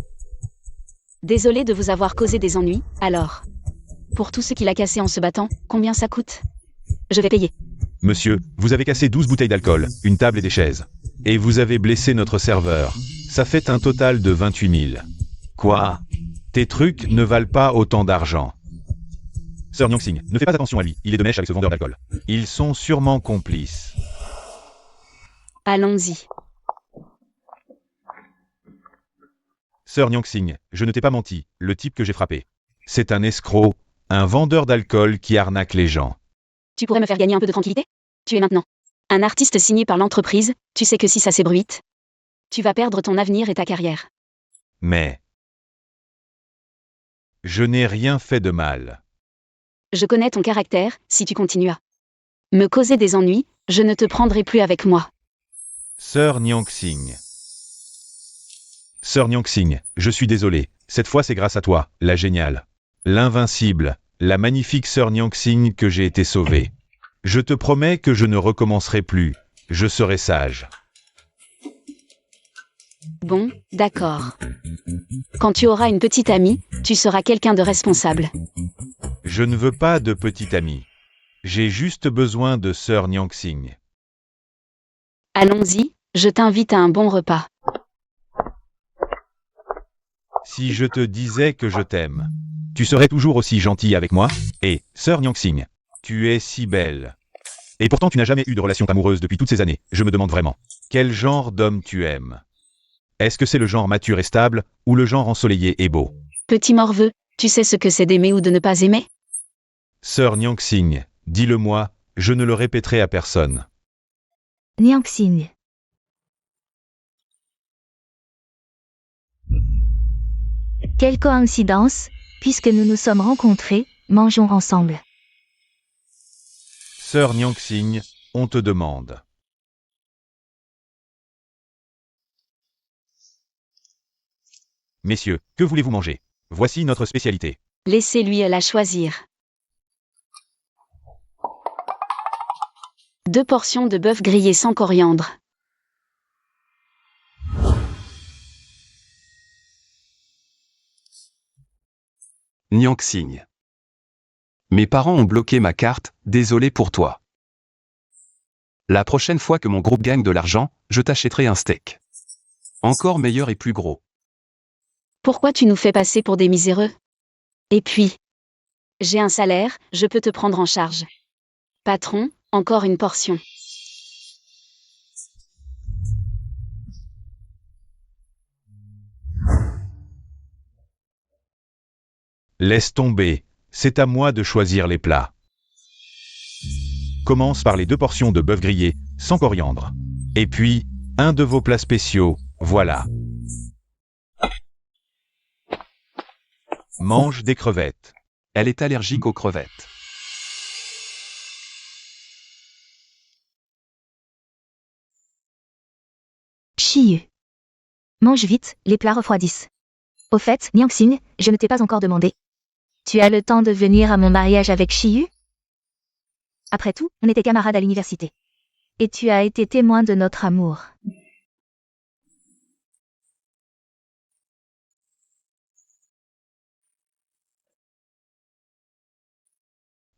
Speaker 1: Désolé de vous avoir causé des ennuis, alors. Pour tout ce qu'il a cassé en se battant, combien ça coûte? Je vais payer.
Speaker 3: Monsieur, vous avez cassé 12 bouteilles d'alcool, une table et des chaises. Et vous avez blessé notre serveur. Ça fait un total de 28 000. Quoi? Tes trucs ne valent pas autant d'argent. Sœur Nyangxing, ne fais pas attention à lui, il est de mèche avec ce vendeur d'alcool. Ils sont sûrement complices.
Speaker 1: Allons-y.
Speaker 3: Sœur Nyangxing, je ne t'ai pas menti, le type que j'ai frappé. C'est un escroc, un vendeur d'alcool qui arnaque les gens.
Speaker 1: Tu pourrais me faire gagner un peu de tranquillité? Tu es maintenant un artiste signé par l'entreprise, tu sais que si ça s'ébruite, tu vas perdre ton avenir et ta carrière.
Speaker 3: Mais... je n'ai rien fait de mal.
Speaker 1: Je connais ton caractère, si tu continues à me causer des ennuis, je ne te prendrai plus avec moi.
Speaker 3: Sœur Nyangxing. Sœur Nyangxing, je suis désolé, cette fois c'est grâce à toi, la géniale, l'invincible, la magnifique Sœur Nyangxing que j'ai été sauvée. Je te promets que je ne recommencerai plus, je serai sage.
Speaker 1: Bon, d'accord. Quand tu auras une petite amie, tu seras quelqu'un de responsable.
Speaker 3: Je ne veux pas de petit ami. J'ai juste besoin de Sœur Nyangxing.
Speaker 1: Allons-y, je t'invite à un bon repas.
Speaker 3: Si je te disais que je t'aime, tu serais toujours aussi gentille avec moi? Et, Sœur Nyangxing, tu es si belle. Et pourtant tu n'as jamais eu de relation amoureuse depuis toutes ces années. Je me demande vraiment, quel genre d'homme tu aimes? Est-ce que c'est le genre mature et stable, ou le genre ensoleillé et beau?
Speaker 1: Petit morveux, tu sais ce que c'est d'aimer ou de ne pas aimer?
Speaker 3: Sœur Nyangxing, dis-le-moi, je ne le répéterai à personne.
Speaker 2: Nyangxing. Quelle coïncidence, puisque nous nous sommes rencontrés, mangeons ensemble.
Speaker 3: Sœur Nyangxing, on te demande. Messieurs, que voulez-vous manger? Voici notre spécialité.
Speaker 1: Laissez-lui la choisir. 2 portions de bœuf grillé sans coriandre.
Speaker 4: Nyangxing. Mes parents ont bloqué ma carte, désolé pour toi. La prochaine fois que mon groupe gagne de l'argent, je t'achèterai un steak. Encore meilleur et plus gros.
Speaker 1: Pourquoi tu nous fais passer pour des miséreux? Et puis, j'ai un salaire, je peux te prendre en charge. Patron, encore une portion.
Speaker 3: Laisse tomber, c'est à moi de choisir les plats. Commence par les 2 portions de bœuf grillé, sans coriandre. Et puis, un de vos plats spéciaux, voilà. Mange des crevettes.
Speaker 4: Elle est allergique aux crevettes.
Speaker 2: Chiyu. Mange vite, les plats refroidissent. Au fait, Nyangxing, je ne t'ai pas encore demandé. Tu as le temps de venir à mon mariage avec Chiyu? Après tout, on était camarades à l'université. Et tu as été témoin de notre amour.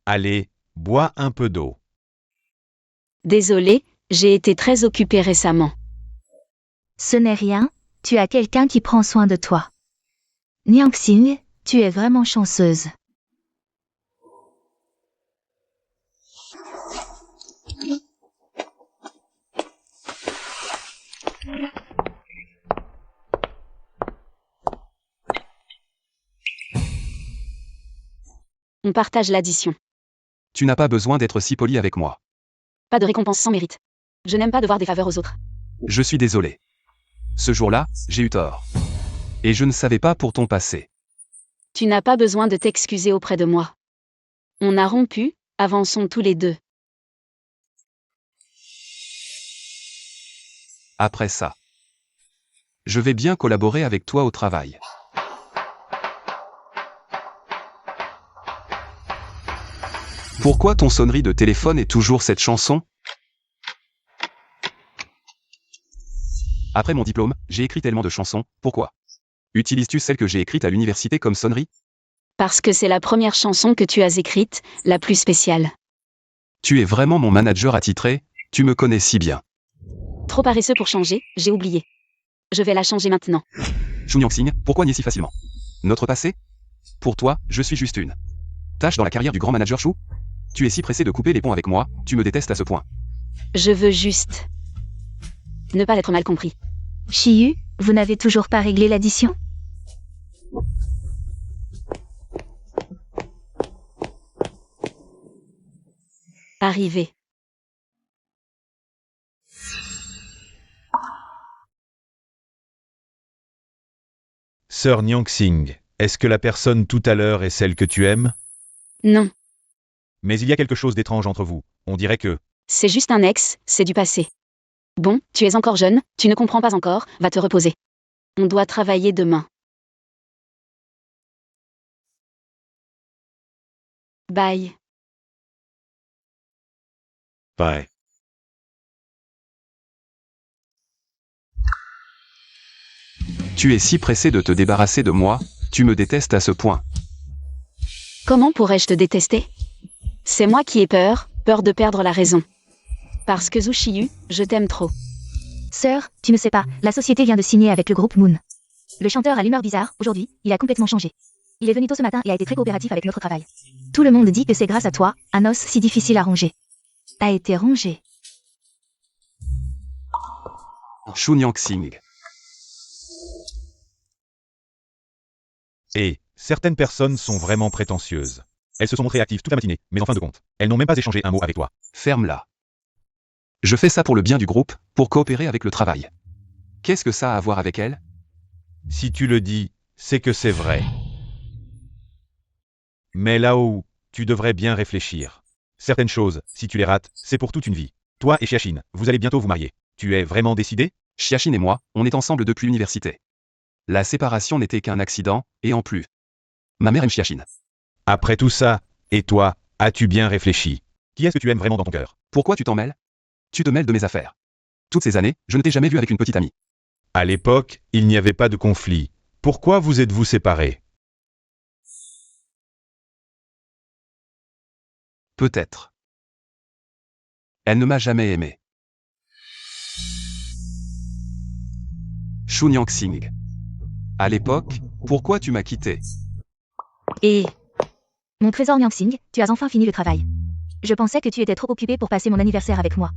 Speaker 3: Allez, bois un peu d'eau.
Speaker 1: Désolé, j'ai été très occupée récemment.
Speaker 2: Ce n'est rien, tu as quelqu'un qui prend soin de toi. Nyangxing, tu es vraiment chanceuse.
Speaker 1: On partage l'addition.
Speaker 4: Tu n'as pas besoin d'être si poli avec moi.
Speaker 1: Pas de récompense sans mérite. Je n'aime pas devoir des faveurs aux autres.
Speaker 4: Je suis désolé. Ce jour-là, j'ai eu tort. Et je ne savais pas pour ton passé.
Speaker 1: Tu n'as pas besoin de t'excuser auprès de moi. On a rompu, avançons tous les deux.
Speaker 4: Après ça, je vais bien collaborer avec toi au travail. Pourquoi ton sonnerie de téléphone est toujours cette chanson? Après mon diplôme, j'ai écrit tellement de chansons, pourquoi? Utilises-tu celle que j'ai écrite à l'université comme sonnerie?
Speaker 1: Parce que c'est la première chanson que tu as écrite, la plus spéciale.
Speaker 4: Tu es vraiment mon manager attitré, tu me connais si bien.
Speaker 1: Trop paresseux pour changer, j'ai oublié. Je vais la changer maintenant.
Speaker 4: Chun Yang-sing, pourquoi nier si facilement? Notre passé? Pour toi, je suis juste une tâche dans la carrière du grand manager Chou? Tu es si pressé de couper les ponts avec moi, tu me détestes à ce point.
Speaker 1: Je veux juste ne pas être mal compris.
Speaker 2: Shiyu, vous n'avez toujours pas réglé l'addition?
Speaker 1: Arrivé.
Speaker 3: Sœur Nyang-sing, est-ce que la personne tout à l'heure est celle que tu aimes?
Speaker 1: Non,
Speaker 3: Mais il y a quelque chose d'étrange entre vous. On dirait que...
Speaker 1: c'est juste un ex, c'est du passé. Bon, tu es encore jeune, tu ne comprends pas encore, va te reposer. On doit travailler demain. Bye.
Speaker 3: Bye.
Speaker 4: Tu es si pressé de te débarrasser de moi, tu me détestes à ce point.
Speaker 1: Comment pourrais-je te détester? C'est moi qui ai peur de perdre la raison. Parce que Zhu Shiyu, je t'aime trop.
Speaker 2: Sœur, tu ne sais pas, la société vient de signer avec le groupe Moon. Le chanteur a l'humeur bizarre, aujourd'hui, il a complètement changé. Il est venu tôt ce matin et a été très coopératif avec notre travail. Tout le monde dit que c'est grâce à toi, un os si difficile à ronger a été rongé.
Speaker 4: Chun Yang-sing.
Speaker 3: Et certaines personnes sont vraiment prétentieuses. Elles se sont montrées actives toute la matinée, mais en fin de compte, elles n'ont même pas échangé un mot avec toi.
Speaker 4: Ferme-la. Je fais ça pour le bien du groupe, pour coopérer avec le travail. Qu'est-ce que ça a à voir avec elle?
Speaker 3: Si tu le dis, c'est que c'est vrai. Mais là-haut, tu devrais bien réfléchir. Certaines choses, si tu les rates, c'est pour toute une vie. Toi et Xiaxin, vous allez bientôt vous marier. Tu es vraiment décidé?
Speaker 4: Xiaxin et moi, on est ensemble depuis l'université. La séparation n'était qu'un accident, et en plus. Ma mère aime Xiaxin.
Speaker 3: Après tout ça, et toi, as-tu bien réfléchi? Qui est-ce que tu aimes vraiment dans ton cœur?
Speaker 4: Pourquoi tu t'en mêles? Tu te mêles de mes affaires. Toutes ces années, je ne t'ai jamais vu avec une petite amie.
Speaker 3: À l'époque, il n'y avait pas de conflit. Pourquoi vous êtes-vous séparés?
Speaker 4: Peut-être. Elle ne m'a jamais aimé. Chun Yang-sing. À l'époque, pourquoi tu m'as quitté?
Speaker 2: Et... Mon trésor Nyang-sing, tu as enfin fini le travail. Je pensais que tu étais trop occupé pour passer mon anniversaire avec moi.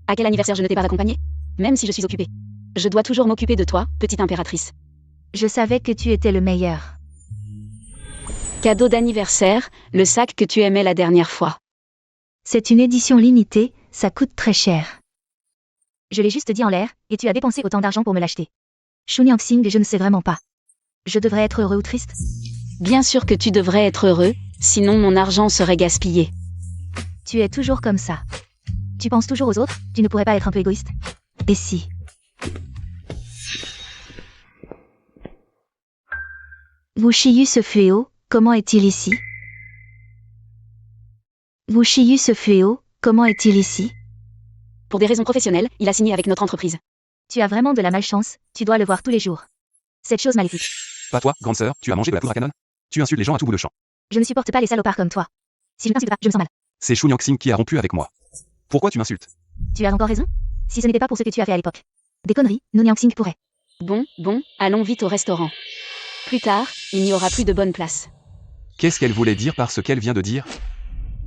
Speaker 1: À quel anniversaire je ne t'ai pas accompagné? Même si je suis occupée. Je dois toujours m'occuper de toi, petite impératrice.
Speaker 2: Je savais que tu étais le meilleur.
Speaker 1: Cadeau d'anniversaire, le sac que tu aimais la dernière fois.
Speaker 2: C'est une édition limitée, ça coûte très cher. Je l'ai juste dit en l'air, et tu as dépensé autant d'argent pour me l'acheter. Chun Yang-sing, je ne sais vraiment pas. Je devrais être heureux ou triste?
Speaker 1: Bien sûr que tu devrais être heureux, sinon mon argent serait gaspillé.
Speaker 2: Tu es toujours comme ça. Tu penses toujours aux autres, tu ne pourrais pas être un peu égoïste? Et si? Wu Shiyu ce fléau, comment est-il ici? Wu Shiyu ce fléau, comment est-il ici?
Speaker 1: Pour des raisons professionnelles, il a signé avec notre entreprise.
Speaker 2: Tu as vraiment de la malchance, tu dois le voir tous les jours. Cette chose maléfique.
Speaker 4: Pas toi, grande sœur, tu as mangé de la poudre à canon? Tu insultes les gens à tout bout de champ.
Speaker 2: Je ne supporte pas les salopards comme toi. Si je n'insulte pas, je me sens mal.
Speaker 4: C'est Chun Yang-sing qui a rompu avec moi. Pourquoi tu m'insultes?
Speaker 2: Tu as encore raison? Si ce n'était pas pour ce que tu as fait à l'époque. Des conneries, nous Nyang-sing pourrait.
Speaker 1: Bon, allons vite au restaurant. Plus tard, il n'y aura plus de bonne place.
Speaker 4: Qu'est-ce qu'elle voulait dire par ce qu'elle vient de dire?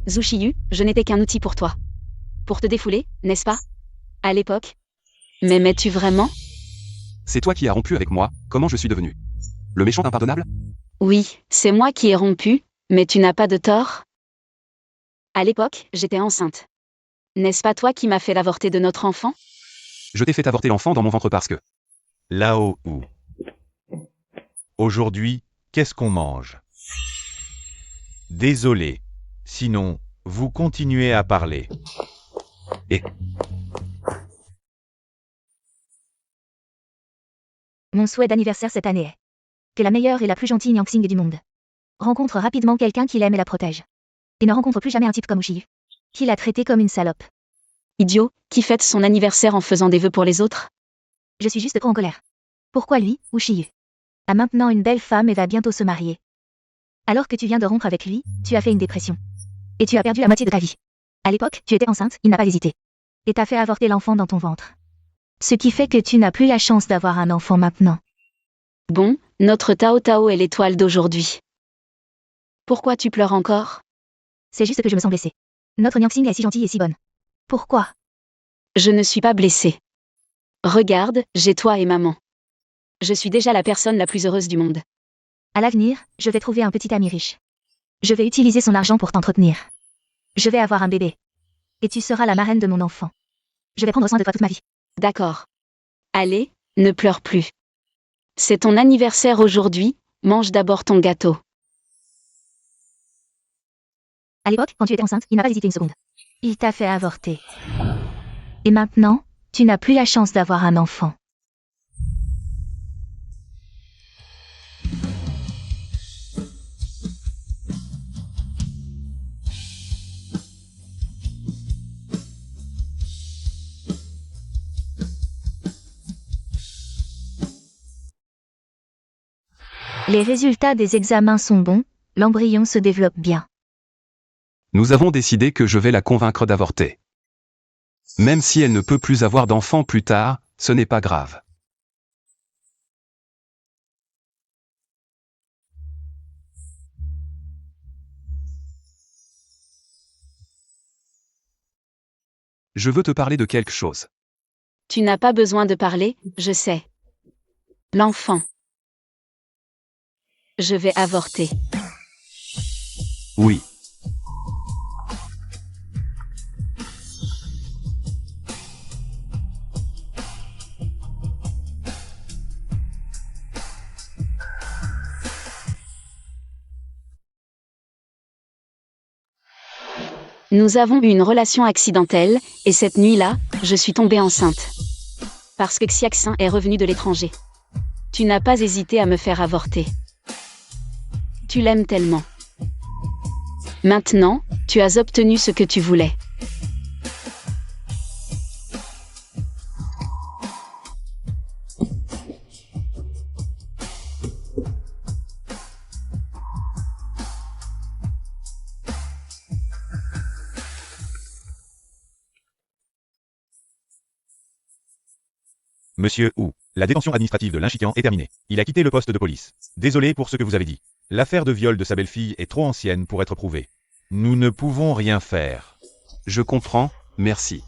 Speaker 1: Zhu Shiyu, je n'étais qu'un outil pour toi. Pour te défouler, n'est-ce pas? À l'époque. Mais m'aimes-tu vraiment?
Speaker 4: C'est toi qui as rompu avec moi, comment je suis devenu? Le méchant impardonnable?
Speaker 1: Oui, c'est moi qui ai rompu, mais tu n'as pas de tort. À l'époque, j'étais enceinte. N'est-ce pas toi qui m'as fait l'avorter de notre enfant?
Speaker 4: Je t'ai fait avorter l'enfant dans mon ventre parce que...
Speaker 3: Là-haut. Aujourd'hui, qu'est-ce qu'on mange? Désolé. Sinon, vous continuez à parler.
Speaker 2: Mon souhait d'anniversaire cette année est que la meilleure et la plus gentille Nyang-sing du monde rencontre rapidement quelqu'un qui l'aime et la protège. et ne rencontre plus jamais un type comme Ushiyu. Qui l'a traité comme une salope.
Speaker 1: Idiot, qui fête son anniversaire en faisant des vœux pour les autres?
Speaker 2: Je suis juste trop en colère. Pourquoi lui, Ushiyu a maintenant une belle femme et va bientôt se marier. Alors que tu viens de rompre avec lui, tu as fait une dépression. Et tu as perdu la moitié de ta vie. À l'époque, tu étais enceinte, il n'a pas hésité. Et t'as fait avorter l'enfant dans ton ventre. Ce qui fait que tu n'as plus la chance d'avoir un enfant maintenant.
Speaker 1: Bon, notre Tao Tao est l'étoile d'aujourd'hui. Pourquoi tu pleures encore?
Speaker 2: C'est juste que je me sens blessée. Notre Nianxin est si gentille et si bonne. Pourquoi?
Speaker 1: Je ne suis pas blessée. Regarde, j'ai toi et maman. Je suis déjà la personne la plus heureuse du monde.
Speaker 2: À l'avenir, je vais trouver un petit ami riche. Je vais utiliser son argent pour t'entretenir. Je vais avoir un bébé. Et tu seras la marraine de mon enfant. Je vais prendre soin de toi toute ma vie.
Speaker 1: D'accord. Allez, ne pleure plus. C'est ton anniversaire aujourd'hui, mange d'abord ton gâteau.
Speaker 2: À l'époque, quand tu étais enceinte, il n'a pas hésité une seconde. Il t'a fait avorter. Et maintenant, tu n'as plus la chance d'avoir un enfant. Les résultats des examens sont bons, l'embryon se développe bien.
Speaker 4: Nous avons décidé que je vais la convaincre d'avorter. Même si elle ne peut plus avoir d'enfant plus tard, ce n'est pas grave. Je veux te parler de quelque chose.
Speaker 1: Tu n'as pas besoin de parler, je sais. L'enfant. Je vais avorter.
Speaker 4: Oui.
Speaker 1: Nous avons eu une relation accidentelle, et cette nuit-là, je suis tombée enceinte. Parce que Xiaxin est revenu de l'étranger. Tu n'as pas hésité à me faire avorter. Tu l'aimes tellement. Maintenant, tu as obtenu ce que tu voulais.
Speaker 3: Monsieur Wu, la détention administrative de Lin Shiqian est terminée. Il a quitté le poste de police. Désolé pour ce que vous avez dit. L'affaire de viol de sa belle-fille est trop ancienne pour être prouvée. Nous ne pouvons rien faire.
Speaker 4: Je comprends, merci.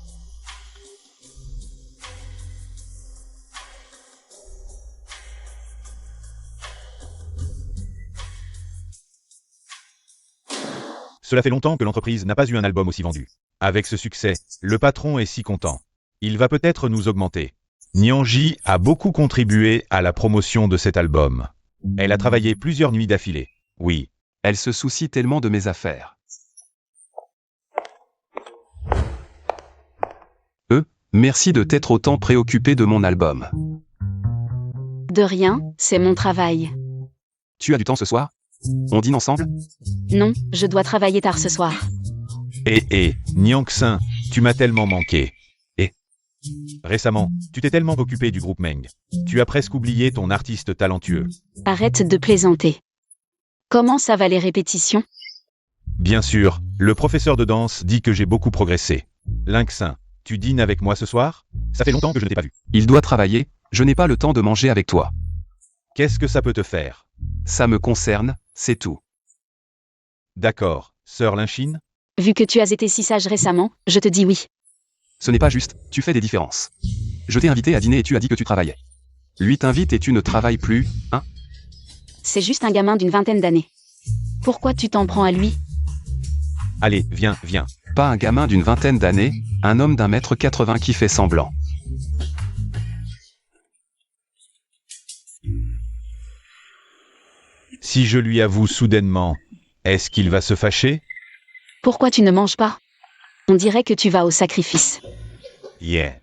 Speaker 3: Cela fait longtemps que l'entreprise n'a pas eu un album aussi vendu. Avec ce succès, le patron est si content. Il va peut-être nous augmenter. Nianji a beaucoup contribué à la promotion de cet album. Elle a travaillé plusieurs nuits d'affilée. Oui.
Speaker 4: Elle se soucie tellement de mes affaires. Merci de t'être autant préoccupé de mon album.
Speaker 1: De rien, c'est mon travail.
Speaker 4: Tu as du temps ce soir? On dîne ensemble?
Speaker 1: Non, je dois travailler tard ce soir.
Speaker 3: Nianxin, tu m'as tellement manqué. Récemment, tu t'es tellement occupé du groupe Meng. Tu as presque oublié ton artiste talentueux.
Speaker 1: Arrête de plaisanter. Comment ça va les répétitions?
Speaker 3: Bien sûr, le professeur de danse dit que j'ai beaucoup progressé. Lynxin, tu dînes avec moi ce soir? Ça fait longtemps que je ne t'ai pas vu.
Speaker 4: Il doit travailler, je n'ai pas le temps de manger avec toi.
Speaker 3: Qu'est-ce que ça peut te faire?
Speaker 4: Ça me concerne, c'est tout.
Speaker 3: D'accord, sœur Lynchine?
Speaker 1: Vu que tu as été si sage récemment, je te dis oui.
Speaker 4: Ce n'est pas juste, tu fais des différences. Je t'ai invité à dîner et tu as dit que tu travaillais. Lui t'invite et tu ne travailles plus, hein?
Speaker 1: C'est juste un gamin d'une vingtaine d'années. Pourquoi tu t'en prends à lui?
Speaker 3: Allez, viens.
Speaker 4: Pas un gamin d'une vingtaine d'années, un homme d'1m80 qui fait semblant.
Speaker 3: Si je lui avoue soudainement, est-ce qu'il va se fâcher?
Speaker 1: Pourquoi tu ne manges pas? On dirait que tu vas au sacrifice.
Speaker 3: Yeah.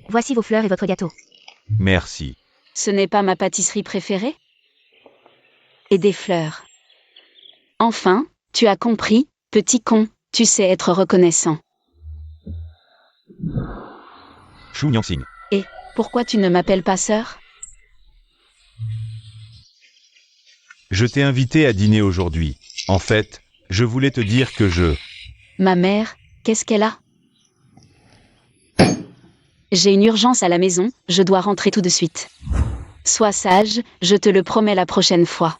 Speaker 2: Voici vos fleurs et votre gâteau.
Speaker 3: Merci.
Speaker 1: Ce n'est pas ma pâtisserie préférée? Et des fleurs. Enfin, Tu as compris, petit con, tu sais être reconnaissant.
Speaker 3: Shu Nyangxing.
Speaker 1: Pourquoi tu ne m'appelles pas sœur?
Speaker 3: Je t'ai invité à dîner aujourd'hui. En fait, je voulais te dire que
Speaker 1: Ma mère, qu'est-ce qu'elle a? J'ai une urgence à la maison, je dois rentrer tout de suite. Sois sage, je te le promets la prochaine fois.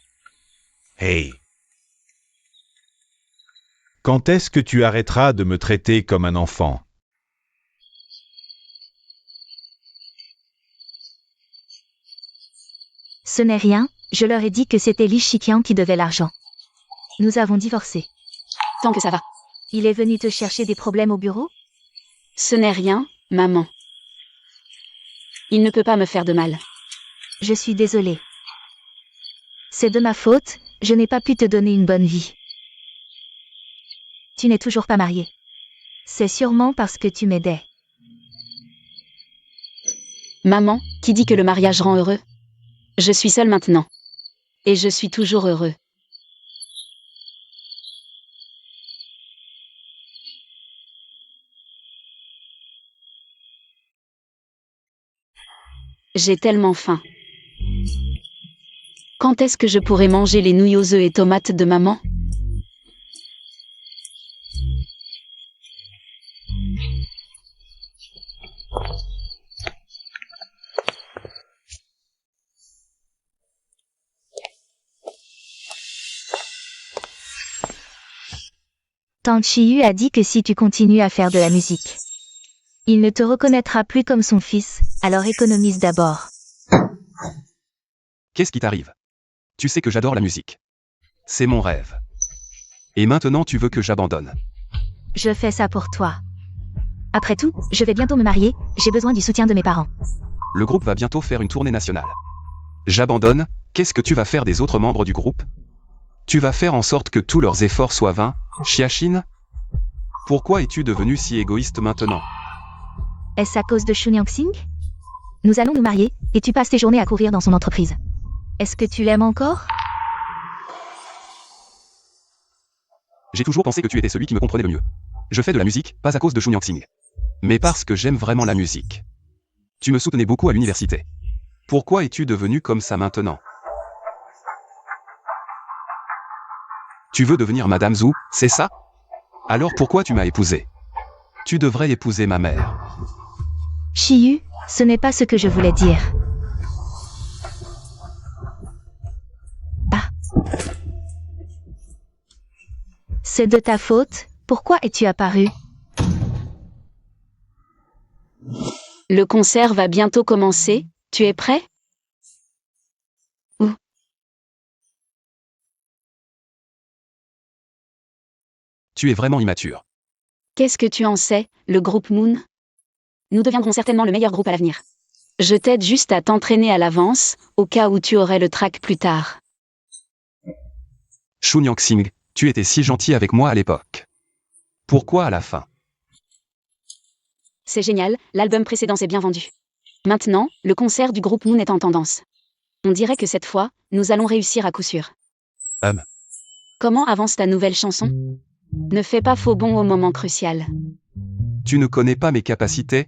Speaker 3: Hey. Quand est-ce que tu arrêteras de me traiter comme un enfant?
Speaker 2: Ce n'est rien, je leur ai dit que c'était Li Shiqiang qui devait l'argent. Nous avons divorcé.
Speaker 1: Tant que ça va.
Speaker 2: Il est venu te chercher des problèmes au bureau?
Speaker 1: Ce n'est rien, maman. Il ne peut pas me faire de mal.
Speaker 2: Je suis désolée. C'est de ma faute, je n'ai pas pu te donner une bonne vie. Tu n'es toujours pas mariée. C'est sûrement parce que tu m'aidais.
Speaker 1: Maman, qui dit que le mariage rend heureux? Je suis seule maintenant. Et je suis toujours heureux. J'ai tellement faim. Quand est-ce que je pourrai manger les nouilles aux œufs et tomates de maman?
Speaker 2: Tang Chiyu a dit que si tu continues à faire de la musique, il ne te reconnaîtra plus comme son fils, alors économise d'abord.
Speaker 4: Qu'est-ce qui t'arrive? Tu sais que j'adore la musique. C'est mon rêve. Et maintenant tu veux que j'abandonne.
Speaker 2: Je fais ça pour toi. Après tout, je vais bientôt me marier, j'ai besoin du soutien de mes parents.
Speaker 4: Le groupe va bientôt faire une tournée nationale. J'abandonne, qu'est-ce que tu vas faire des autres membres du groupe? Tu vas faire en sorte que tous leurs efforts soient vains, Xiaxin? Pourquoi es-tu devenu si égoïste maintenant?
Speaker 2: Est-ce à cause de Shu Nyangxing? Nous allons nous marier, et tu passes tes journées à courir dans son entreprise. Est-ce que tu l'aimes encore?
Speaker 4: J'ai toujours pensé que tu étais celui qui me comprenait le mieux. Je fais de la musique, pas à cause de Shu Nyangxing, mais parce que j'aime vraiment la musique. Tu me soutenais beaucoup à l'université. Pourquoi es-tu devenu comme ça maintenant? Tu veux devenir Madame Zhu, c'est ça? Alors pourquoi tu m'as épousé? Tu devrais épouser ma mère.
Speaker 2: Chiyu, ce n'est pas ce que je voulais dire. Ah. C'est de ta faute, pourquoi es-tu apparu?
Speaker 1: Le concert va bientôt commencer, tu es prêt? Où?
Speaker 4: Tu es vraiment immature.
Speaker 1: Qu'est-ce que tu en sais, le groupe Moon? Nous deviendrons certainement le meilleur groupe à l'avenir. Je t'aide juste à t'entraîner à l'avance, au cas où tu aurais le trac plus tard.
Speaker 4: Shu Nyangxing, tu étais si gentil avec moi à l'époque. Pourquoi à la fin?
Speaker 1: C'est génial, l'album précédent s'est bien vendu. Maintenant, le concert du groupe Moon est en tendance. On dirait que cette fois, nous allons réussir à coup sûr. Comment avance ta nouvelle chanson? Ne fais pas faux bond au moment crucial.
Speaker 4: Tu ne connais pas mes capacités?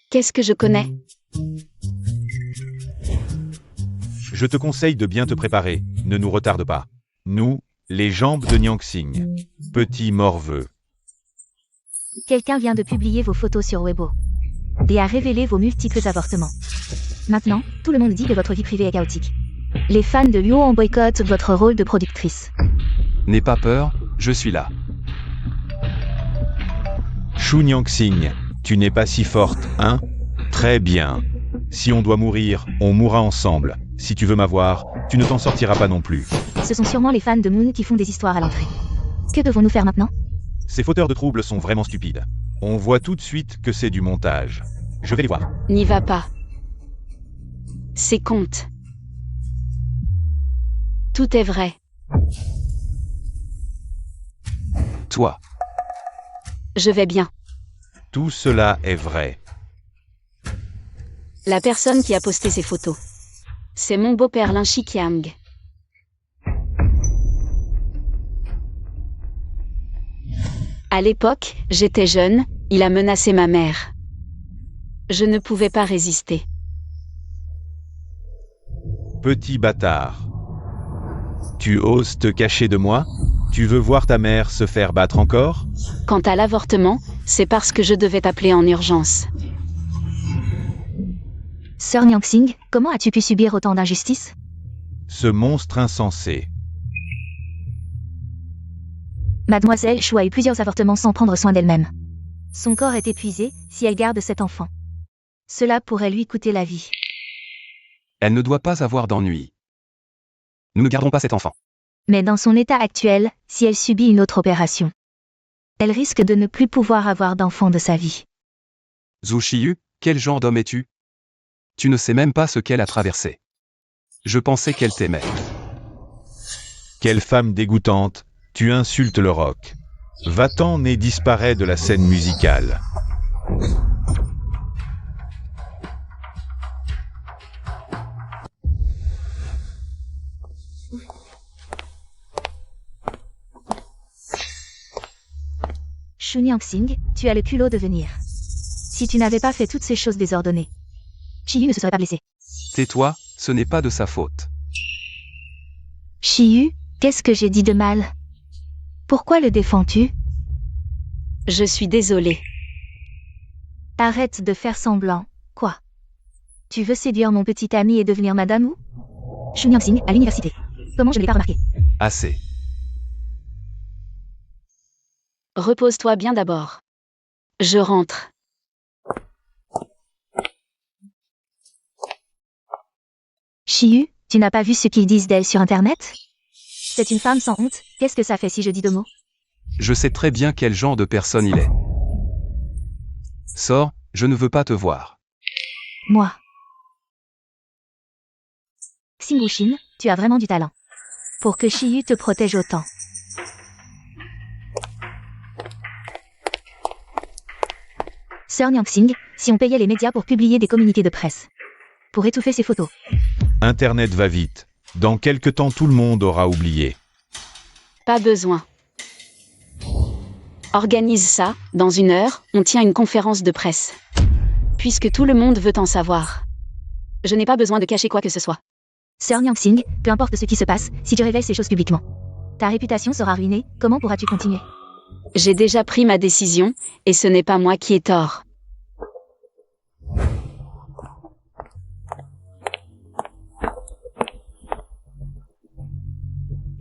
Speaker 1: Qu'est-ce que je connais?
Speaker 3: Je te conseille de bien te préparer, ne nous retarde pas. Nous, les jambes de Nyangxing. Petit morveux.
Speaker 2: Quelqu'un vient de publier vos photos sur Weibo et a révélé vos multiples avortements. Maintenant, tout le monde dit que votre vie privée est chaotique. Les fans de Luo en boycottent votre rôle de productrice.
Speaker 4: N'aie pas peur, je suis là.
Speaker 3: Shu Nyangxing, tu n'es pas si forte, hein? Très bien. Si on doit mourir, on mourra ensemble. Si tu veux m'avoir, tu ne t'en sortiras pas non plus.
Speaker 2: Ce sont sûrement les fans de Moon qui font des histoires à l'entrée. Que devons-nous faire maintenant?
Speaker 3: Ces fauteurs de troubles sont vraiment stupides. On voit tout de suite que c'est du montage. Je vais les voir.
Speaker 1: N'y va pas. C'est compte. Tout est vrai.
Speaker 4: Toi.
Speaker 1: Je vais bien.
Speaker 3: Tout cela est vrai.
Speaker 1: La personne qui a posté ces photos. C'est mon beau-père Lin Shiqiang. À l'époque, j'étais jeune, il a menacé ma mère. Je ne pouvais pas résister.
Speaker 3: Petit bâtard. Tu oses te cacher de moi? Tu veux voir ta mère se faire battre encore?
Speaker 1: Quant à l'avortement, c'est parce que je devais t'appeler en urgence.
Speaker 2: Sœur Nyangxing, comment as-tu pu subir autant d'injustices?
Speaker 3: Ce monstre insensé.
Speaker 2: Mademoiselle Chou a eu plusieurs avortements sans prendre soin d'elle-même. Son corps est épuisé si elle garde cet enfant. Cela pourrait lui coûter la vie.
Speaker 4: Elle ne doit pas avoir d'ennui. Nous ne garderons pas cet enfant.
Speaker 2: Mais dans son état actuel, si elle subit une autre opération, elle risque de ne plus pouvoir avoir d'enfant de sa vie.
Speaker 4: Zhu Xiyu, quel genre d'homme es-tu? Tu ne sais même pas ce qu'elle a traversé. Je pensais qu'elle t'aimait.
Speaker 3: Quelle femme dégoûtante, tu insultes le rock. Va-t'en et disparais de la scène musicale.
Speaker 2: Shu Nyangxing, tu as le culot de venir. Si tu n'avais pas fait toutes ces choses désordonnées, Shiyu ne se serait pas blessé.
Speaker 4: Tais-toi, ce n'est pas de sa faute.
Speaker 2: Shiyu, qu'est-ce que j'ai dit de mal? Pourquoi le défends-tu?
Speaker 1: Je suis désolée.
Speaker 2: Arrête de faire semblant. Quoi? Tu veux séduire mon petit ami et devenir madame ou? Shu Nyangxing, à l'université. Comment je ne l'ai pas remarqué?
Speaker 4: Assez.
Speaker 1: Repose-toi bien d'abord. Je rentre.
Speaker 2: Shiyu, tu n'as pas vu ce qu'ils disent d'elle sur Internet? C'est une femme sans honte, qu'est-ce que ça fait si je dis deux mots?
Speaker 4: Je sais très bien quel genre de personne il est. Sors, je ne veux pas te voir.
Speaker 2: Moi. Xing Wuxin, tu as vraiment du talent. Pour que Shiyu te protège autant. Sœur Nyangxing, si on payait les médias pour publier des communiqués de presse. Pour étouffer ces photos.
Speaker 3: Internet va vite. Dans quelque temps tout le monde aura oublié.
Speaker 1: Pas besoin. Organise ça, dans 1 heure, on tient une conférence de presse. Puisque tout le monde veut en savoir. Je n'ai pas besoin de cacher quoi que ce soit.
Speaker 2: Sœur Nyangxing, peu importe ce qui se passe, si tu révèles ces choses publiquement, ta réputation sera ruinée, comment pourras-tu continuer?
Speaker 1: J'ai déjà pris ma décision, et ce n'est pas moi qui ai tort.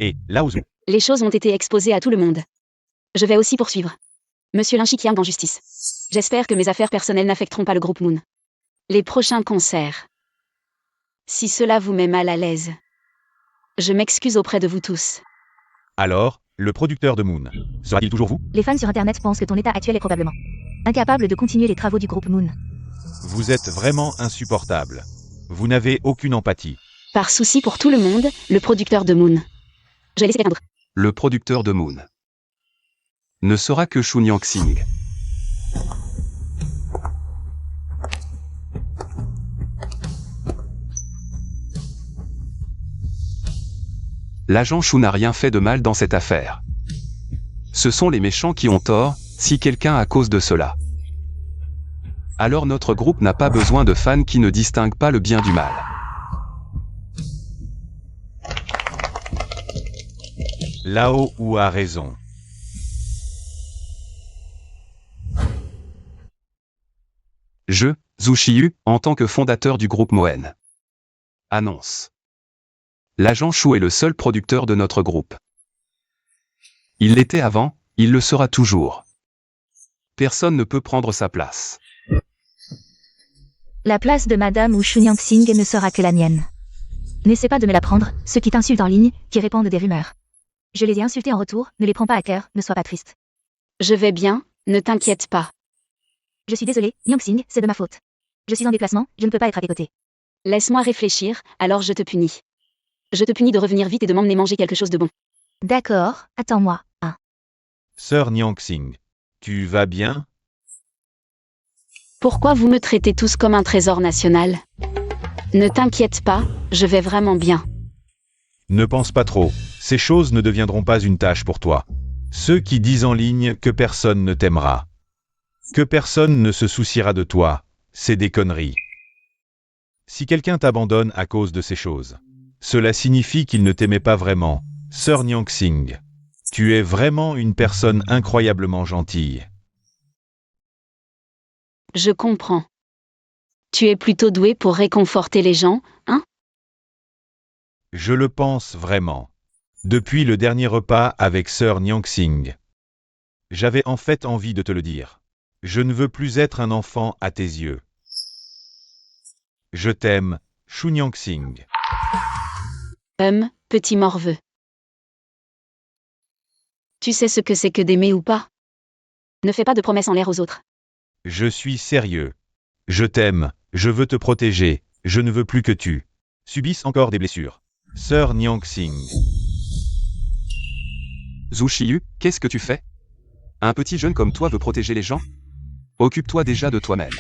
Speaker 3: Et, Lao Zhu.
Speaker 1: Les choses ont été exposées à tout le monde. Je vais aussi poursuivre Monsieur Lin Shiqiang en justice. J'espère que mes affaires personnelles n'affecteront pas le groupe Moon. Les prochains concerts. Si cela vous met mal à l'aise, je m'excuse auprès de vous tous.
Speaker 3: Alors, le producteur de Moon, sera-t-il toujours vous?
Speaker 2: Les fans sur Internet pensent que ton état actuel est probablement incapable de continuer les travaux du groupe Moon.
Speaker 3: Vous êtes vraiment insupportable. Vous n'avez aucune empathie.
Speaker 1: Par souci pour tout le monde, le producteur de Moon. Je vais laisser l'éteindre.
Speaker 4: Le producteur de Moon ne sera que Shu Nyangxing. L'agent Shu n'a rien fait de mal dans cette affaire. Ce sont les méchants qui ont tort, si quelqu'un à cause de cela. Alors notre groupe n'a pas besoin de fans qui ne distinguent pas le bien du mal.
Speaker 3: Lao Wu a raison.
Speaker 4: Je, Zhu Xiyu, en tant que fondateur du groupe Moen, annonce. L'agent Shu est le seul producteur de notre groupe. Il l'était avant, il le sera toujours. Personne ne peut prendre sa place.
Speaker 2: La place de Madame ou Shu Nyangxing ne sera que la mienne. N'essaie pas de me la prendre, ceux qui t'insultent en ligne, qui répandent des rumeurs. Je les ai insultés en retour, ne les prends pas à cœur, ne sois pas triste.
Speaker 1: Je vais bien, ne t'inquiète pas.
Speaker 2: Je suis désolée, Nyangxing, c'est de ma faute. Je suis en déplacement, je ne peux pas être à tes côtés.
Speaker 1: Laisse-moi réfléchir, alors je te punis. Je te punis de revenir vite et de m'emmener manger quelque chose de bon.
Speaker 2: D'accord, attends-moi.
Speaker 3: Sœur Nyangxing, tu vas bien?
Speaker 1: Pourquoi vous me traitez tous comme un trésor national? Ne t'inquiète pas, je vais vraiment bien.
Speaker 3: Ne pense pas trop, ces choses ne deviendront pas une tâche pour toi. Ceux qui disent en ligne que personne ne t'aimera, que personne ne se souciera de toi, c'est des conneries. Si quelqu'un t'abandonne à cause de ces choses, cela signifie qu'il ne t'aimait pas vraiment. Sœur Nyang-Sing, tu es vraiment une personne incroyablement gentille.
Speaker 1: Je comprends. Tu es plutôt doué pour réconforter les gens, hein?
Speaker 3: Je le pense vraiment. Depuis le dernier repas avec Sœur Nyang-Sing, j'avais en fait envie de te le dire. Je ne veux plus être un enfant à tes yeux. Je t'aime, Shu Nyang-Sing.
Speaker 1: Petit morveux. Tu sais ce que c'est que d'aimer ou pas? Ne fais pas de promesses en l'air aux autres.
Speaker 3: Je suis sérieux. Je t'aime, je veux te protéger, je ne veux plus que tu subisses encore des blessures. Sœur Nyang-Sing.
Speaker 4: Zhu Shiyu, qu'est-ce que tu fais? Un petit jeune comme toi veut protéger les gens? Occupe-toi déjà de toi-même.